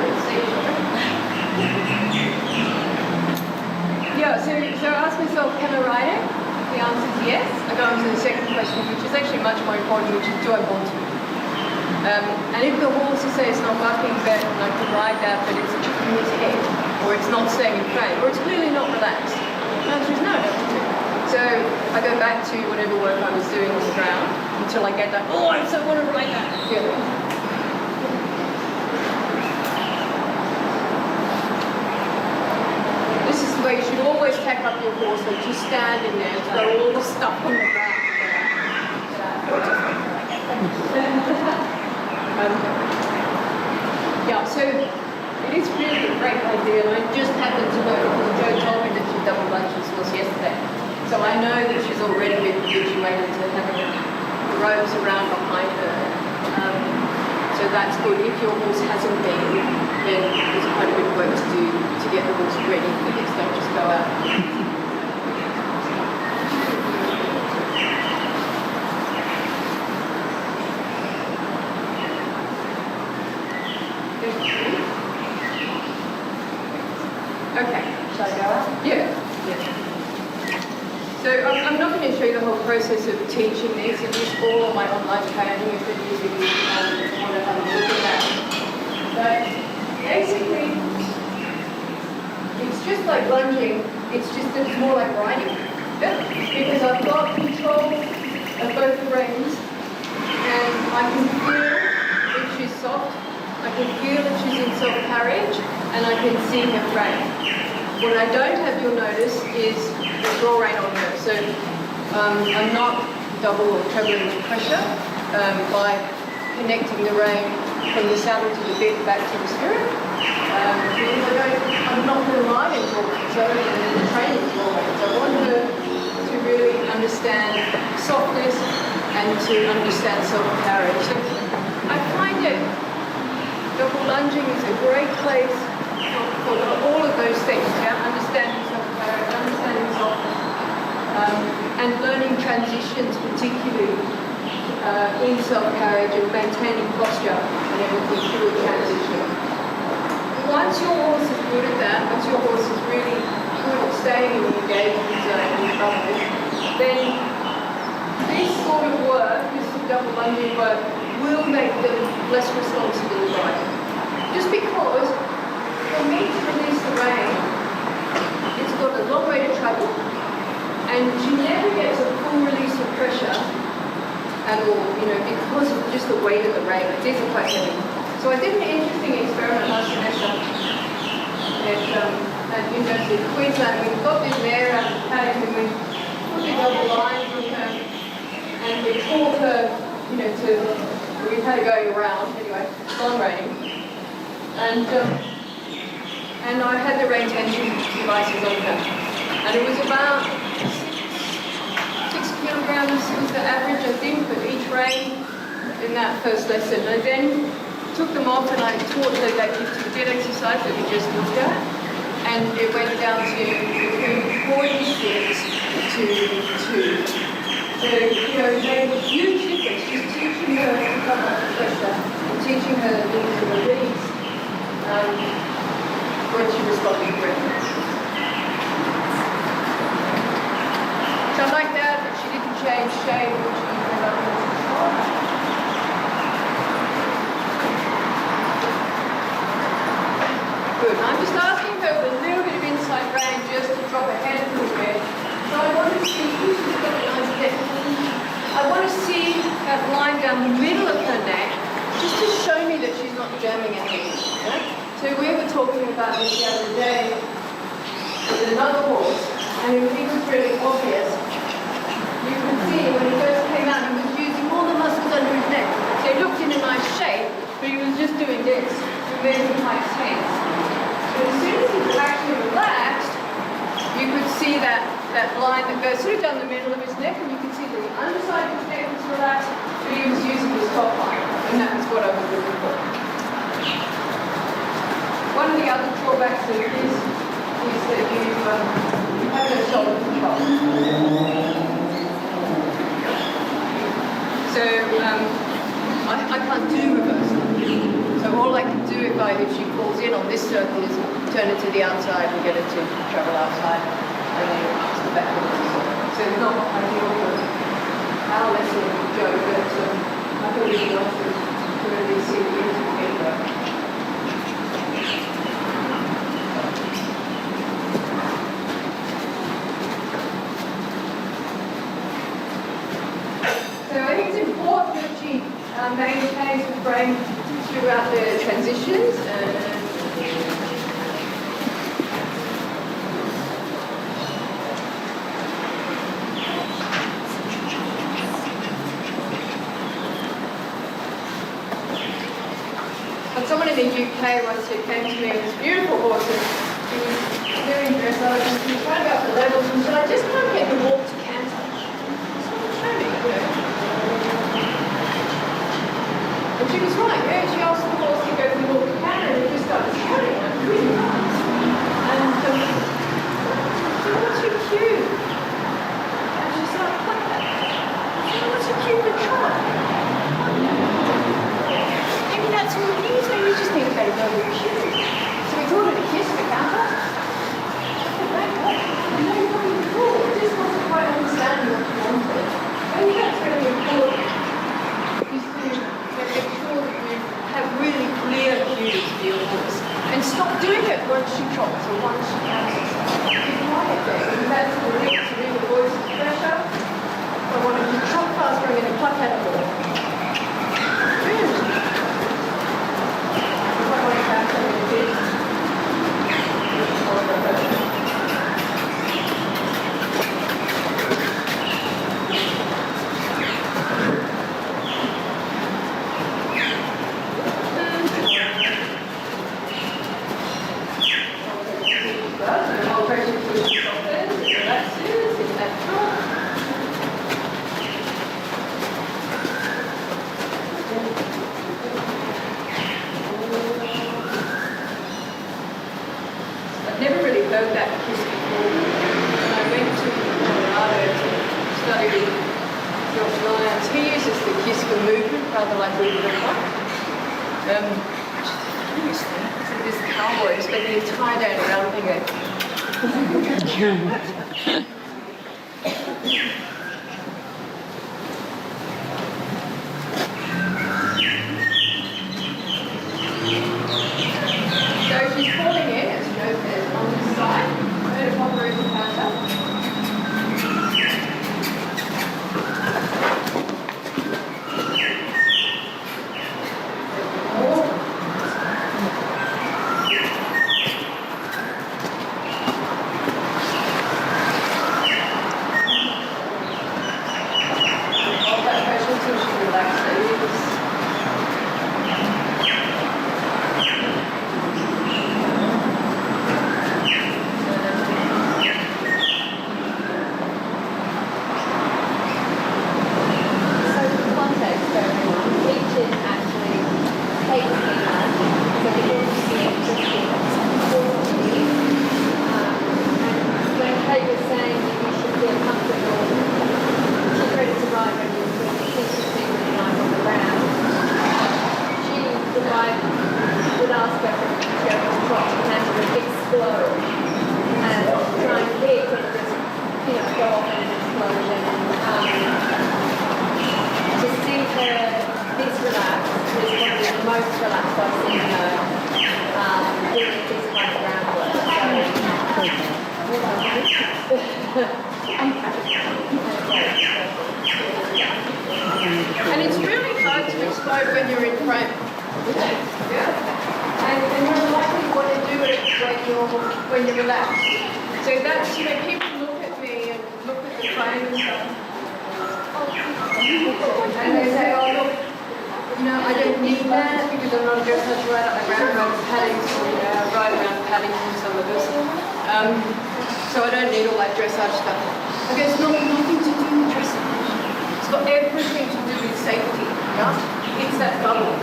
Yeah, so I ask myself, can I ride it? The answer is yes. I go on to the second question, which is actually much more important, which is, do I want to? And if the horse, say, it's not bucking back and I can ride that, but it's in his head, or it's not staying in frame, or it's clearly not relaxed, the answer is no, I don't want to. So I go back to whatever work I was doing on the ground until I get that, oh, I so want to ride that feeling. This is the way you should always pack up your horse, and just stand in there and throw all the stuff on the ground. So it is really a great idea, and I just happened to know because Joe told me that she double lunges was yesterday. So I know that she's already been habituated to having the ropes around behind her. So that's good. If your horse hasn't been, then there's quite a bit of work to do to get the horse ready for this. Don't just go out. Okay. Shall I go out? Yeah. So I'm not going to show you the whole process of teaching this. It is all on my online training if it is if you want to have a look at that. But basically, it's just like lunging. It's just that it's more like riding. Yeah? Because I've got control of both the reins, and I can feel if she's soft. I can feel that she's in soft carriage, and I can see her rein. What I don't have, you'll notice, is the draw rein on her. So I'm not double or trebling the pressure by connecting the rein from the saddle to the bit back to the stirrup. Because I'm not going to ride in draw reins. I don't even train in draw reins. I want her to really understand softness and to understand self-carriage. So I find that double lunging is a great place for all of those things, yeah? Understanding self-carriage, understanding softness, and learning transitions, particularly in self-carriage and maintaining posture and everything through a transition. Once your horse is good at that, once your horse is really good at staying in the engagement zone and trouble, then this sort of work, this double lunging work, will make them less responsible in riding. Just because for me to release the rein, it's got a long way to travel, and she never gets a full release of pressure at all, because of just the weight of the rein. It is quite heavy. So I did an interesting experiment last semester at University of Queensland. We got this mare out of the paddock and we put the double lines on her, and we taught her, we had her going around anyway, long reining. And I had the rein tension devices on her. And it was about 6 kilograms was the average, I think, for each rein in that first lesson. I then took them off and I taught her that bit exercise that we just looked at. And it went down to between 46 to 2. So, it made a huge difference just teaching her to come up the pressure and teaching her to release. When she was stopping breath. So I like that, but she didn't change shape, which she ended up in control. Good. I'm just asking her with a little bit of inside rein just to drop her head a little bit. So I want to see if she's got a nice neck. I want to see that line down the middle of her neck, just to show me that she's not jamming at me. Yeah? So we were talking about this the other day with another horse, and it was really obvious. You could see when he first came out, he was using all the muscles under his neck. So he looked in a nice shape, but he was just doing this to make him quite tense. But as soon as he was actually relaxed, you could see that line that goes sort of down the middle of his neck, and you could see that the underside of his neck was relaxed, but he was using his top line, and that's what I was looking for. One of the other drawbacks of this is that you have no shoulder control. So I can't do reversal. So all I can do if she falls in on this circle is turn it to the outside and get her to travel outside and then to the back of the circle. So it's not ideal for our lesson with Joe, but I thought it was nice to really see the interplay work. So I think it's important that she maintains the frame throughout the transitions. But someone in the in UK once who came to me with this beautiful horse and he was doing dressage and he was trying to go up the levels and said, I just can't get the walk to canter. So show me, you know. And she was right, yeah, she asked the horse to go for the walk to canter and he just started carrying it really fast. And what's your cue? And she's like, what? What's your cue to trot? Maybe that's all it is, maybe you just need a better verbal cue. So we called it a kiss for counter. And then what you call it just wasn't quite understanding what you wanted. I think that's really important, is to make sure that you have really clear cues for your horse. And stop doing it once she trots or once she canters. Be quiet there. And that's the link to do the voice of pressure. I want him to trot faster, I'm going to pluck out a little. Good. Quite like that, I'm going to do. I've never really heard that kiss before. When I went to Colorado to study with Josh Lyons, he uses the kiss for movement rather like we would have liked. Which is the funniest thing. So this cowboy is spending the entire day around thinking, so she's falling in, as you know, on this side. I'm going to pop her in the counter. Hold that pressure until she relaxes. And it's really hard to explode when you're in frame. Yeah? And you're unlikely to want to do it when you're relaxed. So that's, you know, people look at me and look at the frame and stuff. And they say, oh look, you know, I don't need that because I'm not a dressage rider. I ride around paddings, ride around paddings and some of this. So I don't need all that dressage stuff. I go, it's not nothing to do with dressage. It's got everything to do with safety. Yeah? It's that bubble.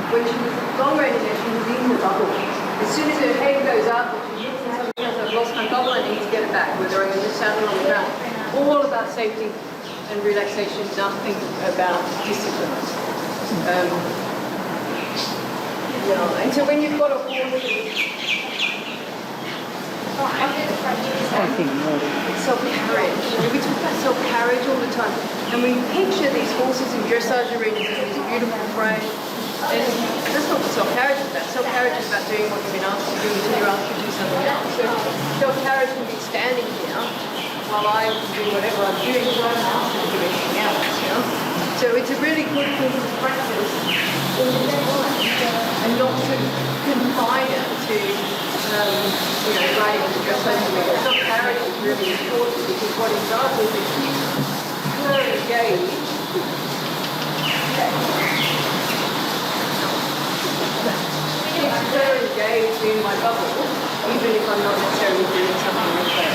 When she was long range there, she was in the bubble. As soon as her head goes up, she looks at something else, I've lost my bubble, I need to get it back, whether I'm just saddle on the ground. All about safety and relaxation, nothing about discipline. Yeah, and so when you've got a horse, self-carriage. We talk about self-carriage all the time. And we picture these horses in dressage arenas in these beautiful frames. And that's not what self-carriage is about. Self-carriage is about doing what you've been asked to do until you're asked to do something else. So self-carriage can be standing here while I do whatever I'm doing, so I'm asked to do anything else, you know? So it's a really good thing to practice all the time and not to confine it to riding into dressage arena. Self-carriage is really important because what it does is it keeps her engaged. Keeps so engaged in my bubble, even if I'm not necessarily doing something with her.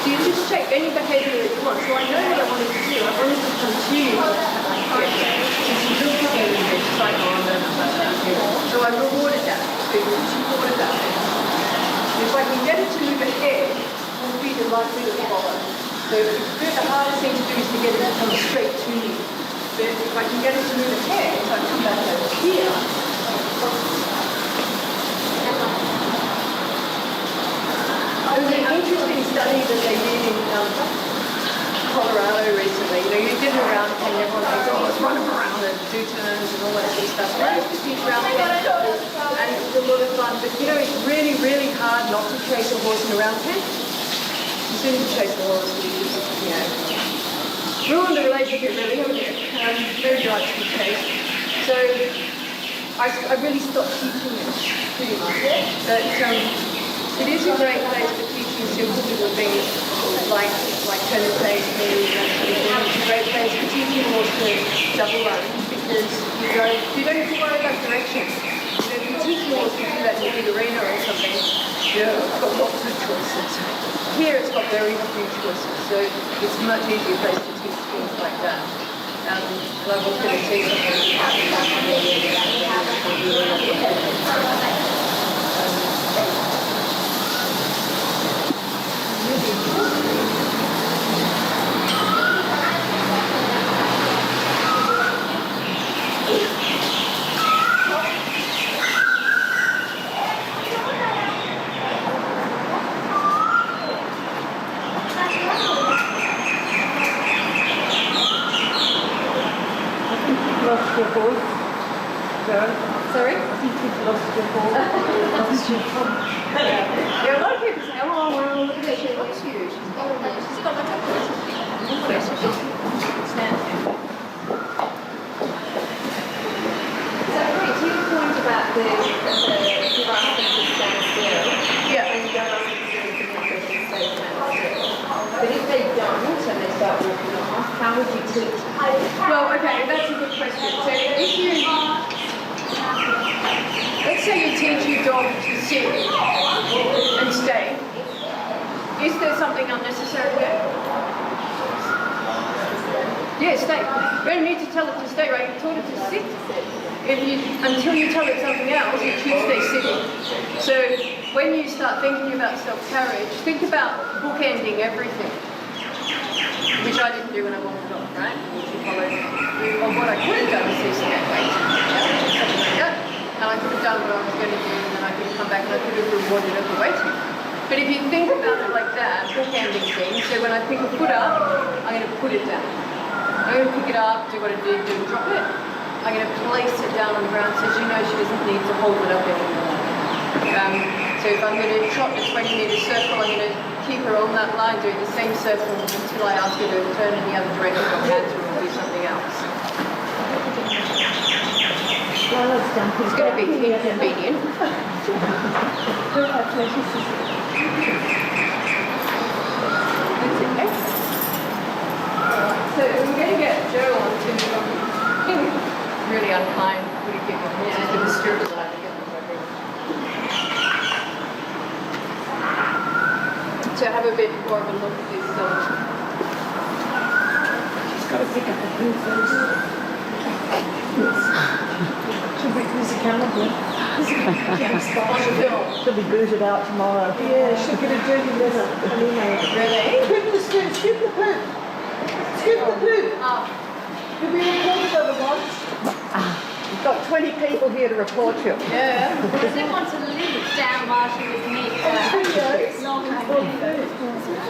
So you just take any behaviour that you want. So I know what I wanted to do. I wanted to continue. So she looked at me and she's like, oh, no. So I rewarded that because she rewarded that. If I can get her to move ahead, will be the likely to follow. So the hardest thing to do is to get her to come straight to me. But if I can get her to move ahead, so I come back over here. There was an interesting study that they did in Colorado recently. You know, you did around and everyone thinks, oh, let's run them around and do turns and all that sort of stuff. So I used to teach around and it was a lot of fun. But you know, it's really, really hard not to chase a horse in a round pen. As soon as you chase a horse, you just, you know, ruin the relationship really, haven't you? Very like to be chased. So I really stopped teaching it pretty much. But it is a great place for teaching simple little things like turn the page, moves, and it's a great place for teaching horse to double run because you don't have to worry about direction. You know, if you teach a horse to do that in a big arena or something, you've got lots of choices. Here it's got very few choices, so it's a much easier place to teach things like that. And I was going to say something Lost your voice. Sorry? I think you've lost your voice. Lost your voice. Yeah, a lot of people say, oh, well, look at her, she looks huge. She's got like a person. So, Rich, you were point about the giraffe to stand still. Yeah. And giraffes to stay still. But if they don't and they start walking off, how would you teach? Well, okay, that's a good question. So if you, let's say you teach your dog to sit and stay, is there something unnecessary there? Yeah, stay. You don't need to tell it to stay, right? You taught it to sit. Until you tell it something else, it should stay sitting. So when you start thinking about self-carriage, think about bookending everything, which I didn't do when I walked off, right? Well, what I could have done was this that way, something like that. And I could have done what I was going to do, and then I could have come back and I could have rewarded it the waiting. But if you think about it like that, bookending things, so when I pick a foot up, I'm going to put it down. I'm going to pick it up, do what I do, drop it. I'm going to place it down on the ground so she knows she doesn't need to hold it up anymore. So if I'm going to trot the 20-metre circle, I'm going to keep her on that line doing the same circle until I ask her to turn in the other direction or cancel or do something else. It's going to be inconvenient. That's okay. So we're going to get Joe on to really unkind, pretty people. This is the disturbance that I think. So have a bit more of a look at this. She's got to pick up the food first. She'll be accountable. On the film. She'll be booted out tomorrow. Yeah, she'll get a dirty letter. Really? Scoop the poop. Scoop the poop. Oh. You'll be reported otherwise. We've got 20 people here to report you. Yeah. I didn't want to leave it down while she was neat.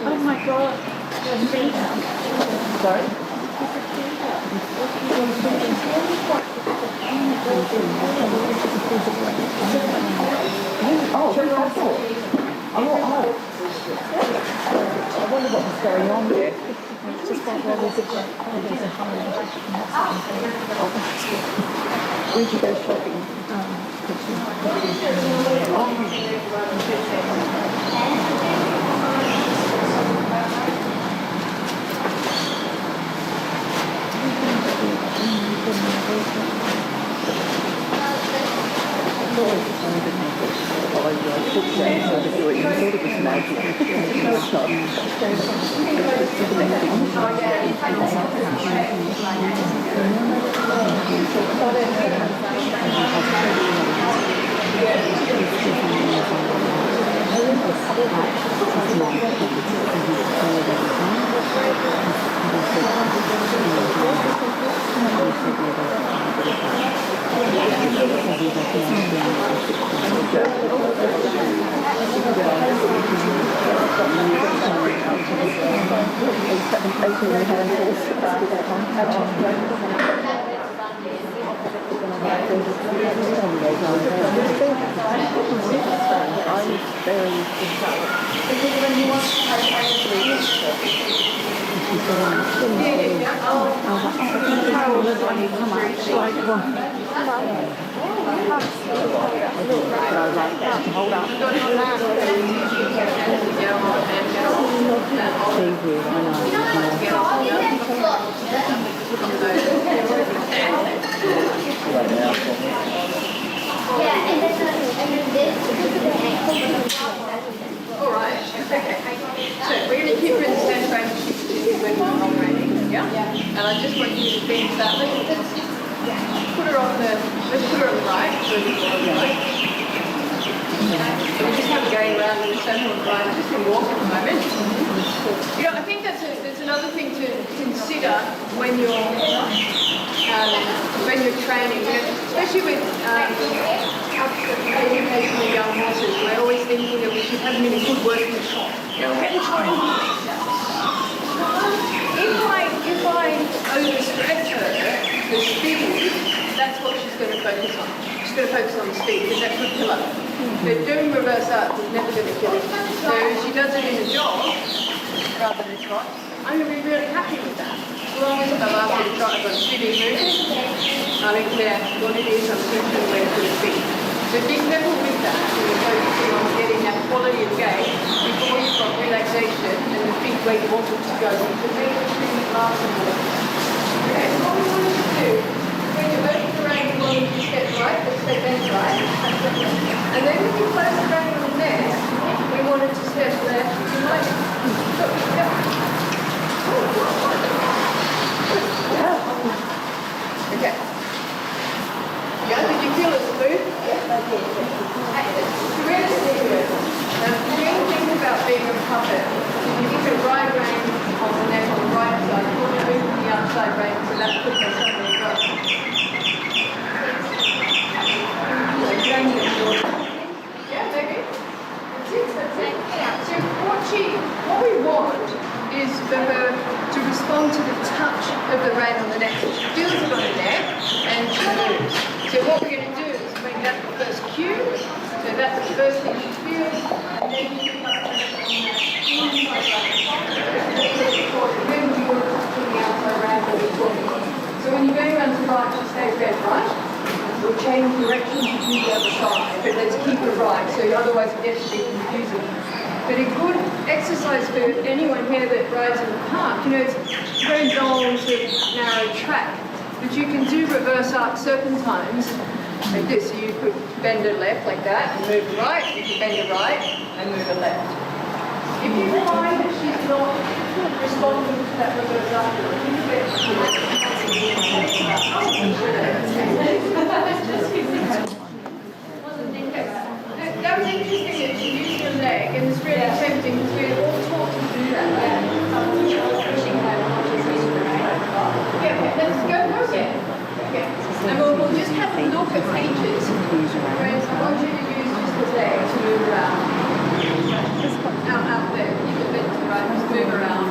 Oh my God. Sorry? Oh, I wonder what was going on there. It's just like, well, there's a where'd you go shopping? All right. Okay. So we're going to keep her in the same frame as she did when we were long raining. Yeah? And I just want you to think that. Let's put her on the right. So we're on the right. So we just have her going around in the centre of the right, just in walk at the moment. You know, I think that's another thing to consider when you're training, you know, especially with educational young horses. We're always thinking that we should have them in a good working trot. You know, get the trot in. If I overstretch her, the speed, that's what she's going to focus on. She's going to focus on the speed because that could kill her. But doing reverse up is never going to kill her. So if she does it in a jog rather than a trot, I'm going to be really happy with that. As long as I'm after the trot, I've got a steady movement. I don't care what it is, I'm thinking where it's going to be. So be careful with that when you're focusing on getting that quality of gait before you've got relaxation and the feet where you want them to go. To make the things last and more. Okay, so what we want you to do, when you're working the rein, you want to step right, let's step bend right. And then when you close the rein on the neck, we want it to step left and right. So, okay. Yeah, did you feel it smooth? Yes, I did. It's really serious. Now, the main thing about being a puppet, you get your right rein on the neck on the right side, you want to move the outside rein so that puts us under the gut. Yeah, maybe. That's it. So what we want is for her to respond to the touch of the rein on the neck. So she feels it on the neck and she moves. So what we're going to do is make that the first cue. So that's the first thing she feels. And then you pick up the inside remember you want to touch on the outside rein when we're talking. So when you're going around to the right, you stay dead right. We'll change direction to do the other side. But let's keep it right. So otherwise it gets to be confusing. But a good exercise for anyone here that rides in the park, you know, it's a very long, sort of narrow track, but you can do reverse arc serpentines like this. So you could bend it left like that and move right, you could bend it right and move it left. If you find that she's not responding to that reverse arc, that was interesting that she used her leg, and it's really tempting because we're all taught to do that. Yeah, okay, let's go again. Okay. And we'll just have a look at features. Whereas I want you to use just the leg to move around. Out there. You can bend to the right, just move around.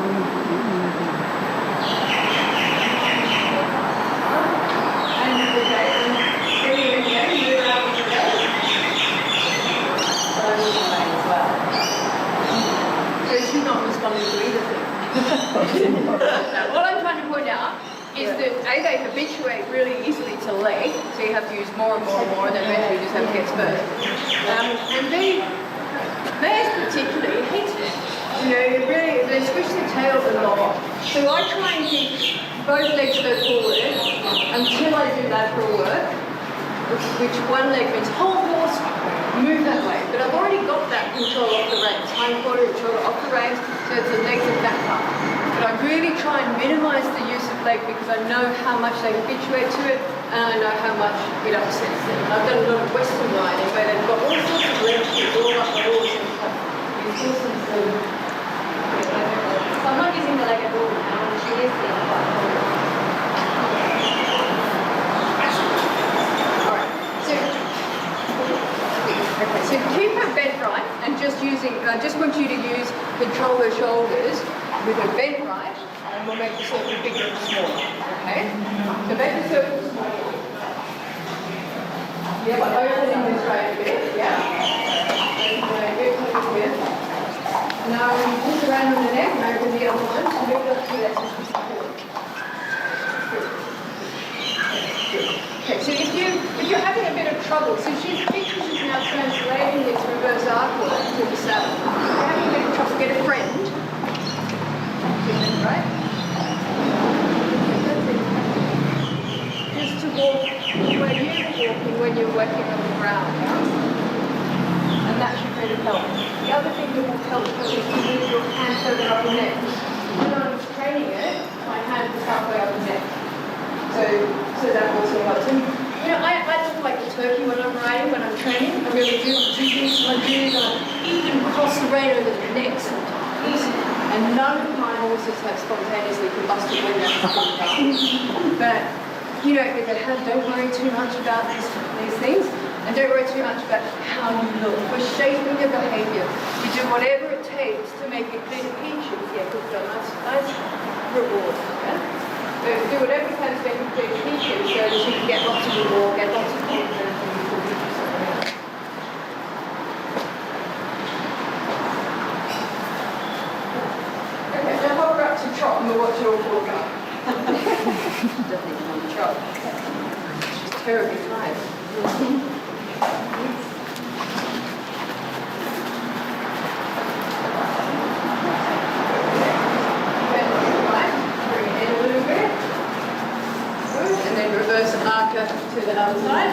And okay, and again, move around with the leg. So she's not responding to either thing. Now, what I'm trying to point out is that A, they habituate really easily to leg, so you have to use more and more and more, and then eventually you just have to get spurs. And B, mares particularly hate it. You know, they squish their tails a lot. So I try and keep both legs go forward, until I do lateral work, which one leg means whole horse, move that way. But I've already got that control off the reins, hind quarter control off the reins, so it's the legs and back up. But I really try and minimize the use of leg because I know how much they habituate to it and I know how much it upsets them. I've done a lot of Western riding where they've got all sorts of leg kicks all up the horse and stuff. So I'm not using the leg at all now, she is the other. Okay, so keep her bent right and just using, I just want you to control her shoulders with her bent right and we'll make the circle bigger and smaller, okay? So make the circle smaller. Yeah, but opening this right a bit, yeah. Now when you push around on the neck, open the other one, so move it up to that support. Okay, so if you're having a bit of trouble, so she's now translating this reverse arc work to the saddle. If you're having a bit of trouble, get a friend. Right? Just to walk where you're walking when you're working on the ground. And that should really help. The other thing that will help is to move your hand further up the neck. When I was training it, my hand was halfway up the neck. So that also helps. And, you know, I look like a turkey when I'm riding, when I'm training. I really do. I do things, I even cross the rein over the neck sometimes. And none of my horses have spontaneously combusted when they're done. But, you know, don't worry too much about these things. And don't worry too much about how you look. We're shaping your behaviour. You do whatever it takes to make it clear to peaches. Yeah, good job. Nice reward. Yeah? So do whatever you can to make it clear to peaches so that you can get lots of reward, get lots of confidence, and you can do something else. Okay, now hold her up to trot and we'll watch her all walk up. She doesn't even want to trot. She's terribly tired. And then reverse archer to the other side.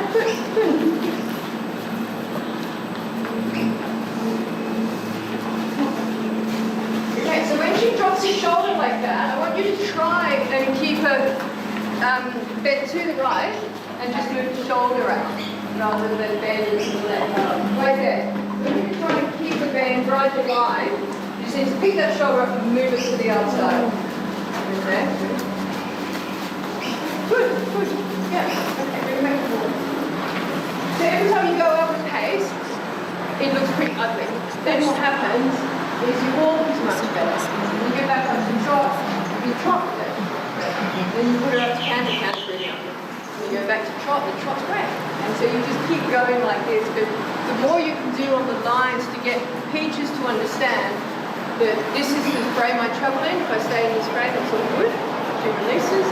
Okay, so when she drops her shoulder like that, I want you to try and keep her bent to the right and just move the shoulder out rather than bend to the left. Right there. So when you try and keep the bend right to line, you just need to pick that shoulder up and move it to the outside. Okay? Good. Yeah. Okay, we're going to make it more. So every time you go up a pace, it looks pretty ugly. Then what happens is you walk is much better. You get back up to trot, you trot with it. Then you put it up to canter really ugly. You go back to trot, the trot's great. And so you just keep going like this. But the more you can do on the lines to get Peaches to understand that this is the frame I travel in. If I stay in this frame, it's all good. She releases.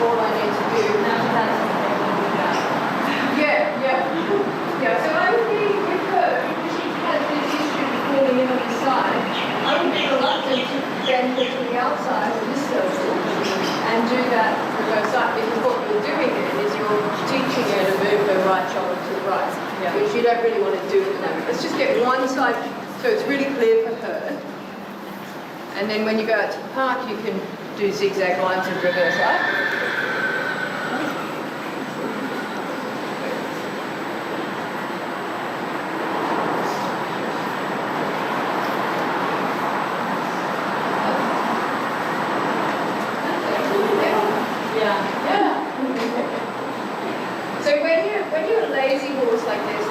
All I need to do. Yeah. So I would be with her, because she has this issue of falling in on the side, I would be reluctant to bend her to the outside of this circle and do that reverse up, because what you're doing then is you're teaching her to move her right shoulder to the right, which you don't really want to do at the moment. Let's just get one side so it's really clear for her. And then when you go out to the park, you can do zigzag lines and reverse up. So when you're a lazy horse like this,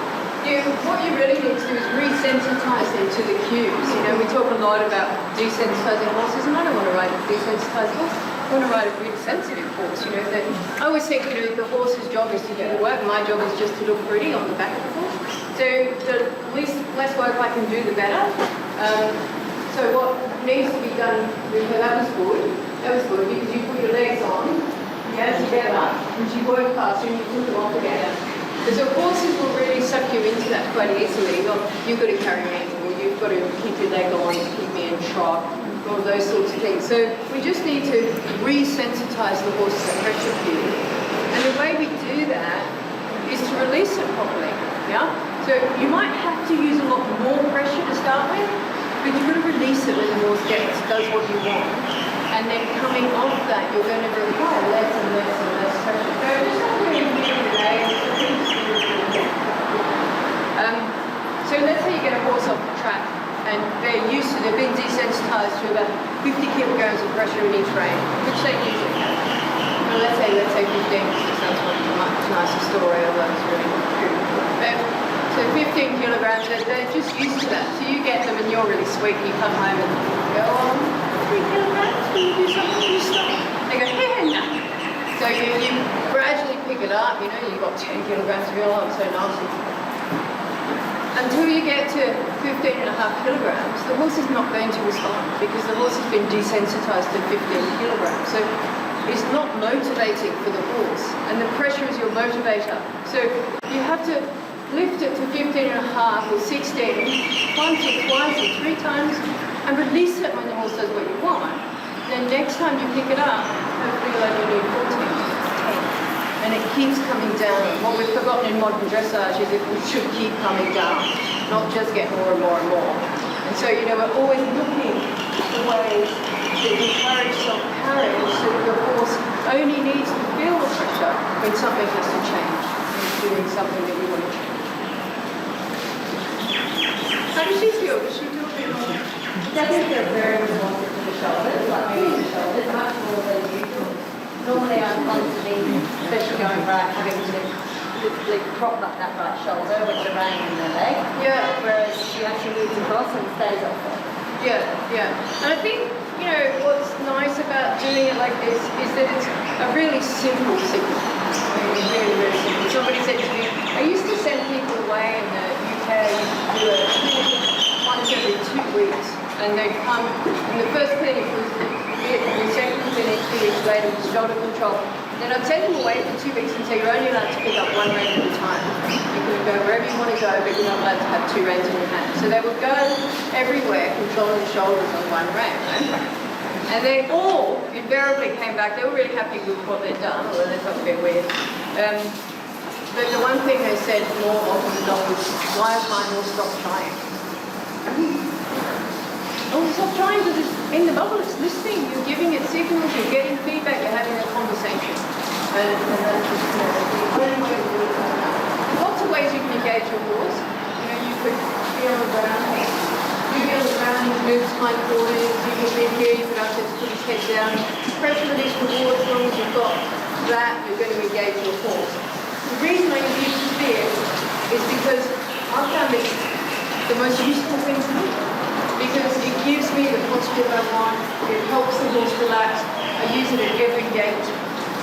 what you really need to do is resensitize them to the cues. You know, we talk a lot about desensitizing horses, and I don't want to ride a desensitized horse. I want to ride a really sensitive horse. You know, I always think, you know, the horse's job is to do the work. My job is just to look pretty on the back of the horse. So the less work I can do, the better. So what needs to be done with her, that was good because you put your legs on, together, and she worked past you and you put them on together. So horses will really suck you into that quite easily. You've got to carry me, or you've got to keep your leg on, keep me in trot, all those sorts of things. So we just need to resensitize the horse to the pressure cue And the way we do that is to release it properly, yeah? So you might have to use a lot more pressure to start with, but you've got to release it when the horse does what you want. And then coming off that, you're going to require less and less and less pressure. So just like we're in here today, so let's say you get a horse off the track and they've been desensitized to about 50 kilograms of pressure in each rein, which they usually have. Well, let's say 15, because that's a much nicer story, although it's really good. So 15 kilograms, they're just used to that. So you get them and you're really sweet and you come home and go, 3 kilograms, can you do something? You stop. They go, no. So you gradually pick it up, you've got 10 kilograms of your arm, so nasty. Until you get to 15.5 kilograms, the horse is not going to respond because the horse has been desensitized to 15 kilograms. So it's not motivating for the horse, and the pressure is your motivator. So you have to lift it to 15.5 or 16 once or twice or 3 times and release it when the horse does what you want. Then next time you pick it up, hopefully you'll only need 14. And it keeps coming down. What we've forgotten in modern dressage is it should keep coming down, not just get more and more and more. And so, we're always looking for ways that encourage self-carriage so that your horse only needs to feel the pressure when something has to change. It's doing something that you want to change. How does she feel? Does she feel a bit more? It doesn't feel very responsive to the shoulders, like moving the shoulders, much more than usual. Normally I'm constantly, especially going right, having to literally prop up that right shoulder with the rein in the leg. Yeah. Whereas she actually moves across and stays off it. Yeah. And I think, what's nice about doing it like this is that it's a really simple signal. I mean, really, really simple. Somebody said to me, I used to send people away in the UK to do a clinic once every 2 weeks. And they'd come, and the first clinic was the second clinic 2 weeks later was shoulder control. Then I'd send them away for 2 weeks and say you're only allowed to pick up 1 rein at a time. You can go wherever you want to go, but you're not allowed to have 2 reins in your hand. So they would go everywhere controlling shoulders on 1 rein, right? And they all invariably came back. They were really happy with what they'd done, although they felt a bit weird. But the one thing they said more often than not was, why has my horse stopped trying? Oh, stop trying because it's in the bubble, it's listening, you're giving it signals, you're getting feedback, you're having a conversation. And that's just the only way to do it. Lots of ways you can engage your horse. You could be on the ground, you be on the ground, he moves hind quarters, you can be here, you could ask him to put his head down. Pressure release reward, as long as you've got that, you're going to engage your horse. The reason I use fear is because I've found it's the most useful thing to do. Because it gives me the posture I want, it helps the horse relax. I use it at every gait.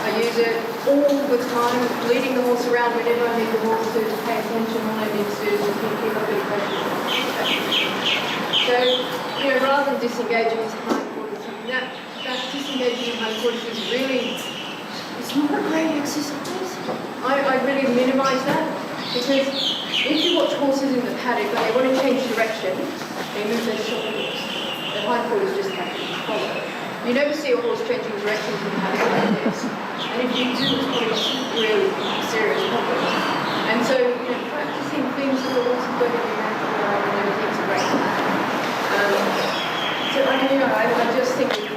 I use it all the time, leading the horse around whenever I need the horse to pay attention, all I need to do is keep up with pressure. So, rather than disengaging his hindquarters, that disengaging hindquarters is really, it's not a great exercise. I really minimise that because if you watch horses in the paddock when they want to change direction, they move their shoulders. Their hindquarters just have to follow. You never see a horse changing direction from having like this. And if you do, it's probably really serious problems. And so, practicing things that the horse is going to be naturally and everything's great. I just think it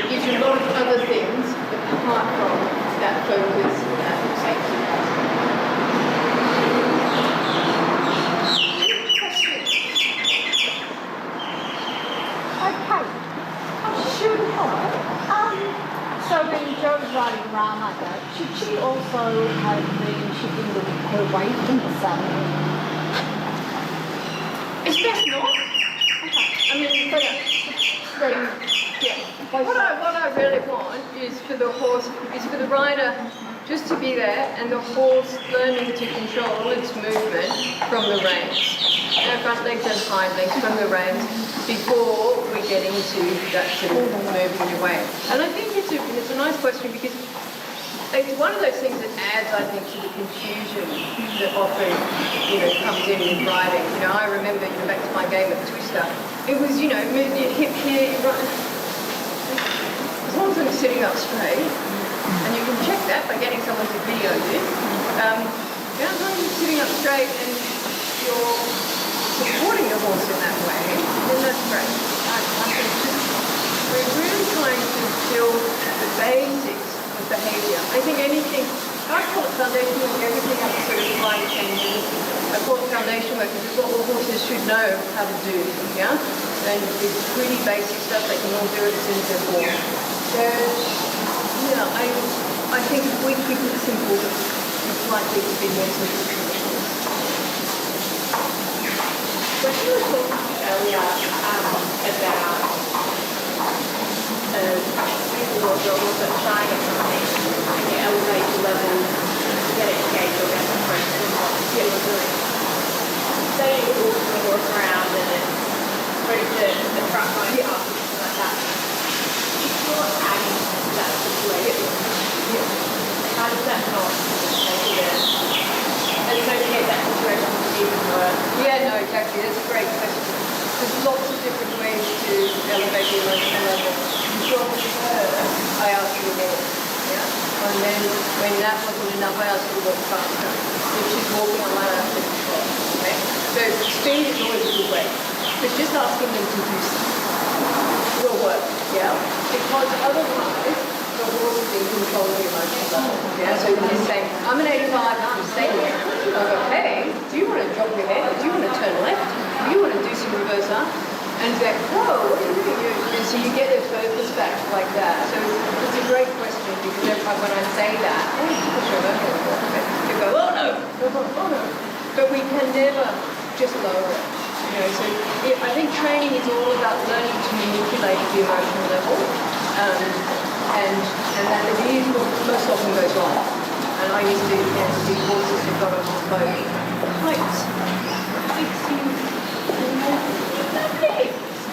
gives you a lot of other things apart from that focus and that safety. So when Joe's riding around like that, should she also have been shifting her weight in the saddle? It's best not. I mean, what I really want is for the horse, is for the rider just to be there and the horse learning to control its movement from the reins. Front legs and hind legs from the reins before we get into that sort of moving away. And I think it's a nice question because it's one of those things that adds, I think, to the confusion that often, comes in with riding. I remember, back to my game at Twister, it was, move your hip here, you run. As long as I'm sitting up straight, and you can check that by getting someone to video you. As long as you're sitting up straight and you're supporting the horse in that way, then that's great. I think we're really trying to build the basics of behaviour. I think anything, I call it foundation work, everything else sort of fine changes. I call it foundation work because it's what all horses should know how to do, yeah? And it's pretty basic stuff, they can all do it as soon as they're born. So, yeah, I think if we keep it simple, it's likely to be more simple. When you were talking earlier about people or girls that are trying at something and you elevate the level, get it engaged or get different in what you're doing. Say you're walking the horse around and it's ready to the front going up or something like that. If you're adding to that situation, how does that not make it associate that situation with even worse? Yeah, no, exactly. That's a great question. There's lots of different ways to elevate the emotional level. Before I asked you to walk, yeah? And then when that wasn't enough, I asked you to walk faster. If she's walking, I might ask her to stop, okay? So speed is always a good way. But just asking them to do something will work, yeah? Because otherwise, the horse is in control of the emotional level. Yeah, so you just say, I'm an 85, I'm staying here. I go, hey, do you want to drop your head? Do you want to turn left? Do you want to do some reverse arm? And they go, whoa, what are you doing? And so you get their focus back like that. So it's a great question because when I say that, they go, oh no, oh no. But we can never just lower it. You know, so I think training is all about learning to manipulate the emotional level. And that the view most often goes wrong. And I used to see horses who got on both heights.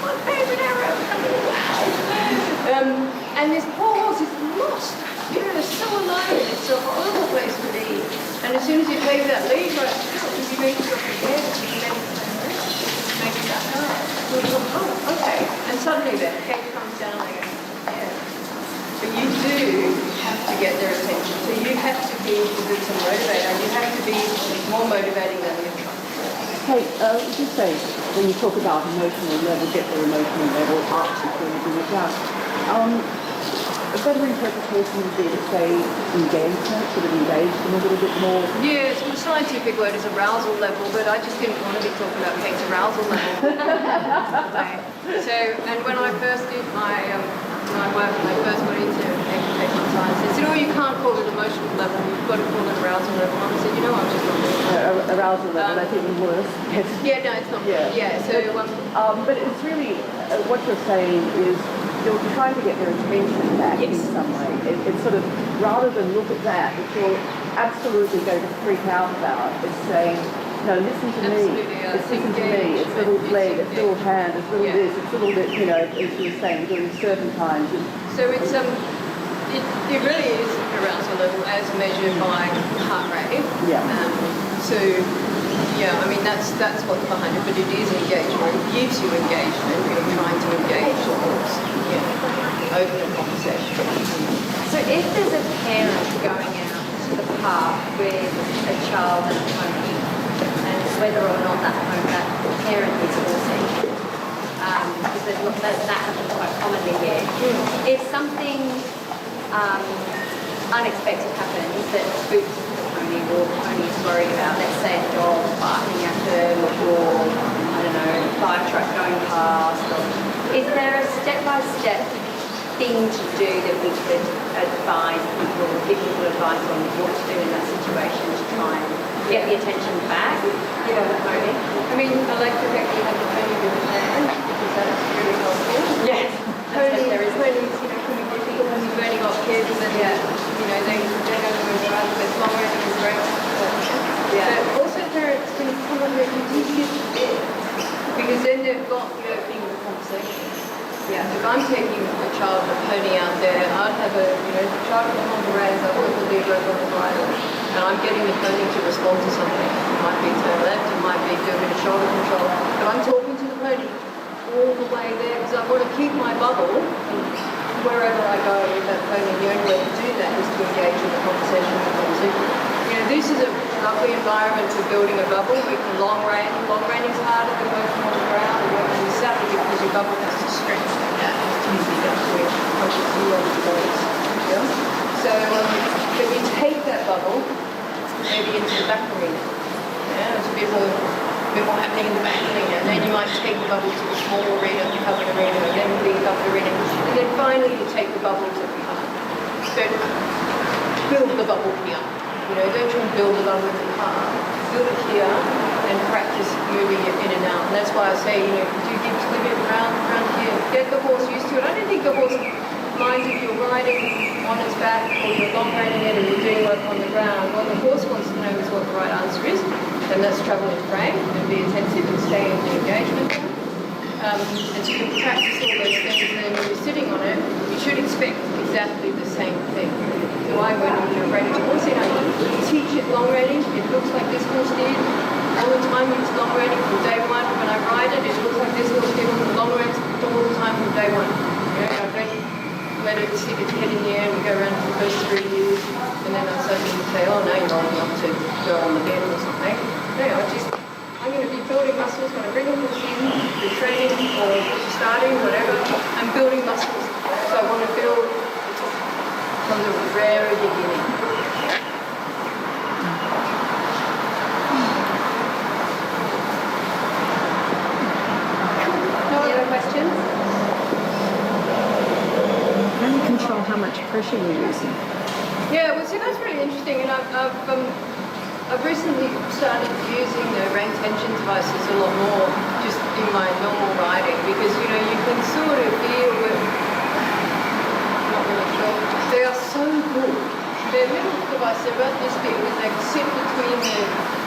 My favourite arrow. And this poor horse is lost. You know, they're so alone. It's a horrible place to be. And as soon as you take that lead, right, you make it up again, make it that hard. Oh, okay. And suddenly their head comes down again. But you do have to get their attention. So you have to be a good motivator. You have to be more motivating than the other. Hey, would you say, when you talk about emotional level, get their emotional level up before you bring it down, a better interpretation would be to say engagement, sort of engage them a little bit more? Yes, the scientific word is arousal level, but I just didn't want to be talking about Kate's arousal level. So, and when I first did my work, when I first got into educational science, they said, oh, you can't call it emotional level, you've got to call it arousal level. And I said, you know, I'm just not doing that. Arousal level, that's even worse. Yes. Yeah, no, it's not. Yeah, so... but it's really, what you're saying is, you're trying to get their attention back in some way. It's sort of, rather than look at that, which you're absolutely going to freak out about, it's saying, no, listen to me. It's listen to me. It's little leg, it's little hand, it's little this, it's little bit, you know, as you were saying, doing certain times. So it's it really is arousal level as measured by heart rate. Yeah. So yeah, I mean that's what's behind it, but it is engagement. It gives you engagement. You're trying to engage the horse. Yeah. Open a conversation. So if there's a parent going out to the park with a child and a pony, and whether or not that parent is horsing, because that happens quite commonly here. If something unexpected happens that spooks the pony or the pony is worried about, let's say a dog barking at them or, I don't know, a fire truck going past, or is there a step-by-step thing to do that we could advise people, give people advice on what to do in that situation to try and get the attention back of the pony? I mean, I like to actually have the pony with the hand because that's really helpful. Yes. Ponies, you know, can be difficult when you've only got kids and you know, they don't know where they're at, but it's longer and it's great. But also parents can come up with ridiculous bit because then they've got the opening of the conversation. Yeah, if I'm taking a child and a pony out there, I'd have a, you know, child on the reins, I've got the lead rope on the bridle, and I'm getting the pony to respond to something. It might be turn left, it might be do a bit of shoulder control, but I'm talking to the pony all the way there because I want to keep my bubble wherever I go with that pony. The only way to do that is to engage in the environment for building a bubble. We can long rein. Long reining is harder than working on the ground or working in the saddle because your bubble has to stretch like that. It's easy to push it through all the points. Yeah? So when you take that bubble, maybe into the back arena, yeah, there's a bit more happening in the back arena. And then you might take the bubble to the small arena, the covered arena, and then the covered arena. And then finally you take the bubble to the front. So build the bubble here. You know, don't try and build the bubble in the car. Build it here and practice moving it in and out. And that's why I say, you know, do give a little bit around here. Get the horse used to it. I don't think the horse minds if you're riding on its back or you're long reining it and you're doing work on the ground. What the horse wants to know is what the right answer is. And that's travel in frame and be attentive and stay in the engagement. And so you can practice all those things, and then when you're sitting on it, you should expect exactly the same thing. So I went on a reining horse in, I teach it long reining, it looks like this horse did. All the time it's long reining from day one. When I ride it, it looks like this horse did long reining all the time from day one. You know, I let it stick its head in the air and we go around for the first 3 years, and then I suddenly say, oh, now you're old enough to go on the bed or something. No, I'm going to be building muscles when I bring a horse in, be training or starting, whatever. I'm building muscles. So I want to build from the very beginning. No other questions? How do you control how much pressure you're using? Yeah, well, see, that's really interesting, and I've recently started using the rein tension devices a lot more just in my normal riding because, you know, you can sort of feel it. Not really sure. They are so good. They're little devices, they're about this big, and they sit between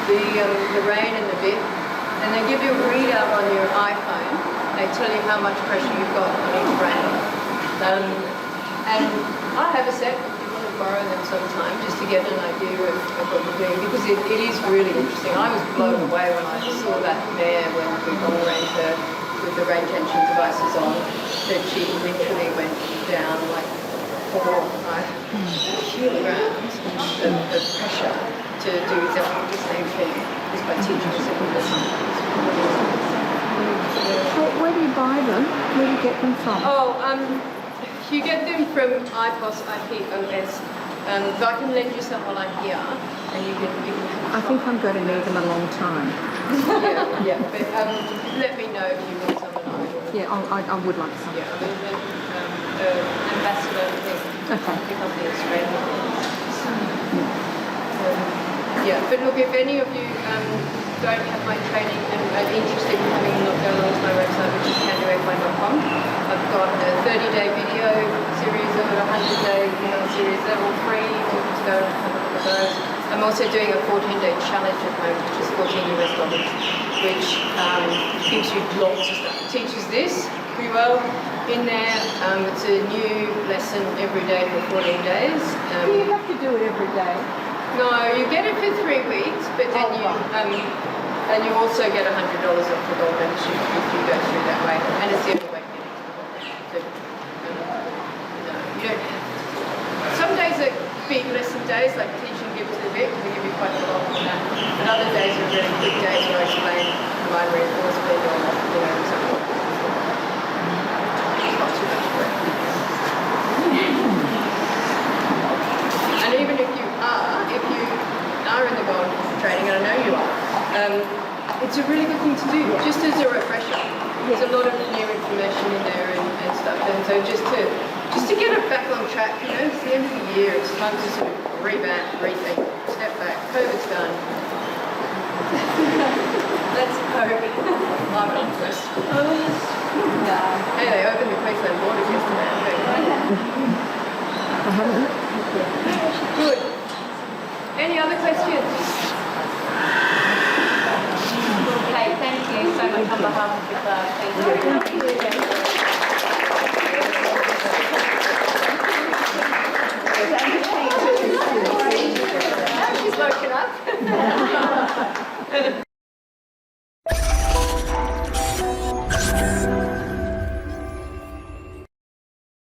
the rein and the bit, and they give you a readout on your iPhone. They tell you how much pressure you've got on each rein. And I have a set. Borrow them sometime just to get an idea of what we're doing because it is really interesting. I was blown away when I saw that mare when we long reined her with the rein tension devices on, that she literally went down like 4 or 5 kilograms of pressure to do exactly the same thing as by teaching a simple lesson. Where do you buy them? Where do you get them from? Oh, you get them from IPOS, IPOS. But I can lend you some while I'm here, and you can. I think I'm going to need them a long time. yeah. But let me know if you want some and I will. Yeah, I would like some. Yeah, I'm an ambassador thing. Okay. Become the Australian. Yeah, but look, if any of you don't have my training and are interested in having a look, go along to my website, which is candofy.com. I've got a 30-day video series and a 100-day series. They're all free. You can just go and have a look at those. I'm also doing a 14-day challenge at home, which is $14, which gives you lots of stuff. It teaches this pretty well in there. It's a new lesson every day for 14 days. Do you have to do it every day? No, you get it for 3 weeks, but then and you also get $100 off the gold membership if you go through that way. And it's the only way to get it. No, you don't have to. Some days are big lesson days, like teaching gives a bit, we give you quite a lot on that. And other days are really quick days where I explain line reinforcement or, you know, something. It's not too much work. And even if you are in the gold training, and I know you are, it's a really good thing to do, just as a refresher. There's a lot of new information in there and stuff, and so just to get it back on track, you know, it's the end of the year, it's time to sort of revamp, rethink, step back. COVID's done. Let's hope. I'm not impressed. Hey, they opened the Queensland borders yesterday. I haven't. Good. Any other questions? Okay, thank you so much on behalf of the class. Thank you.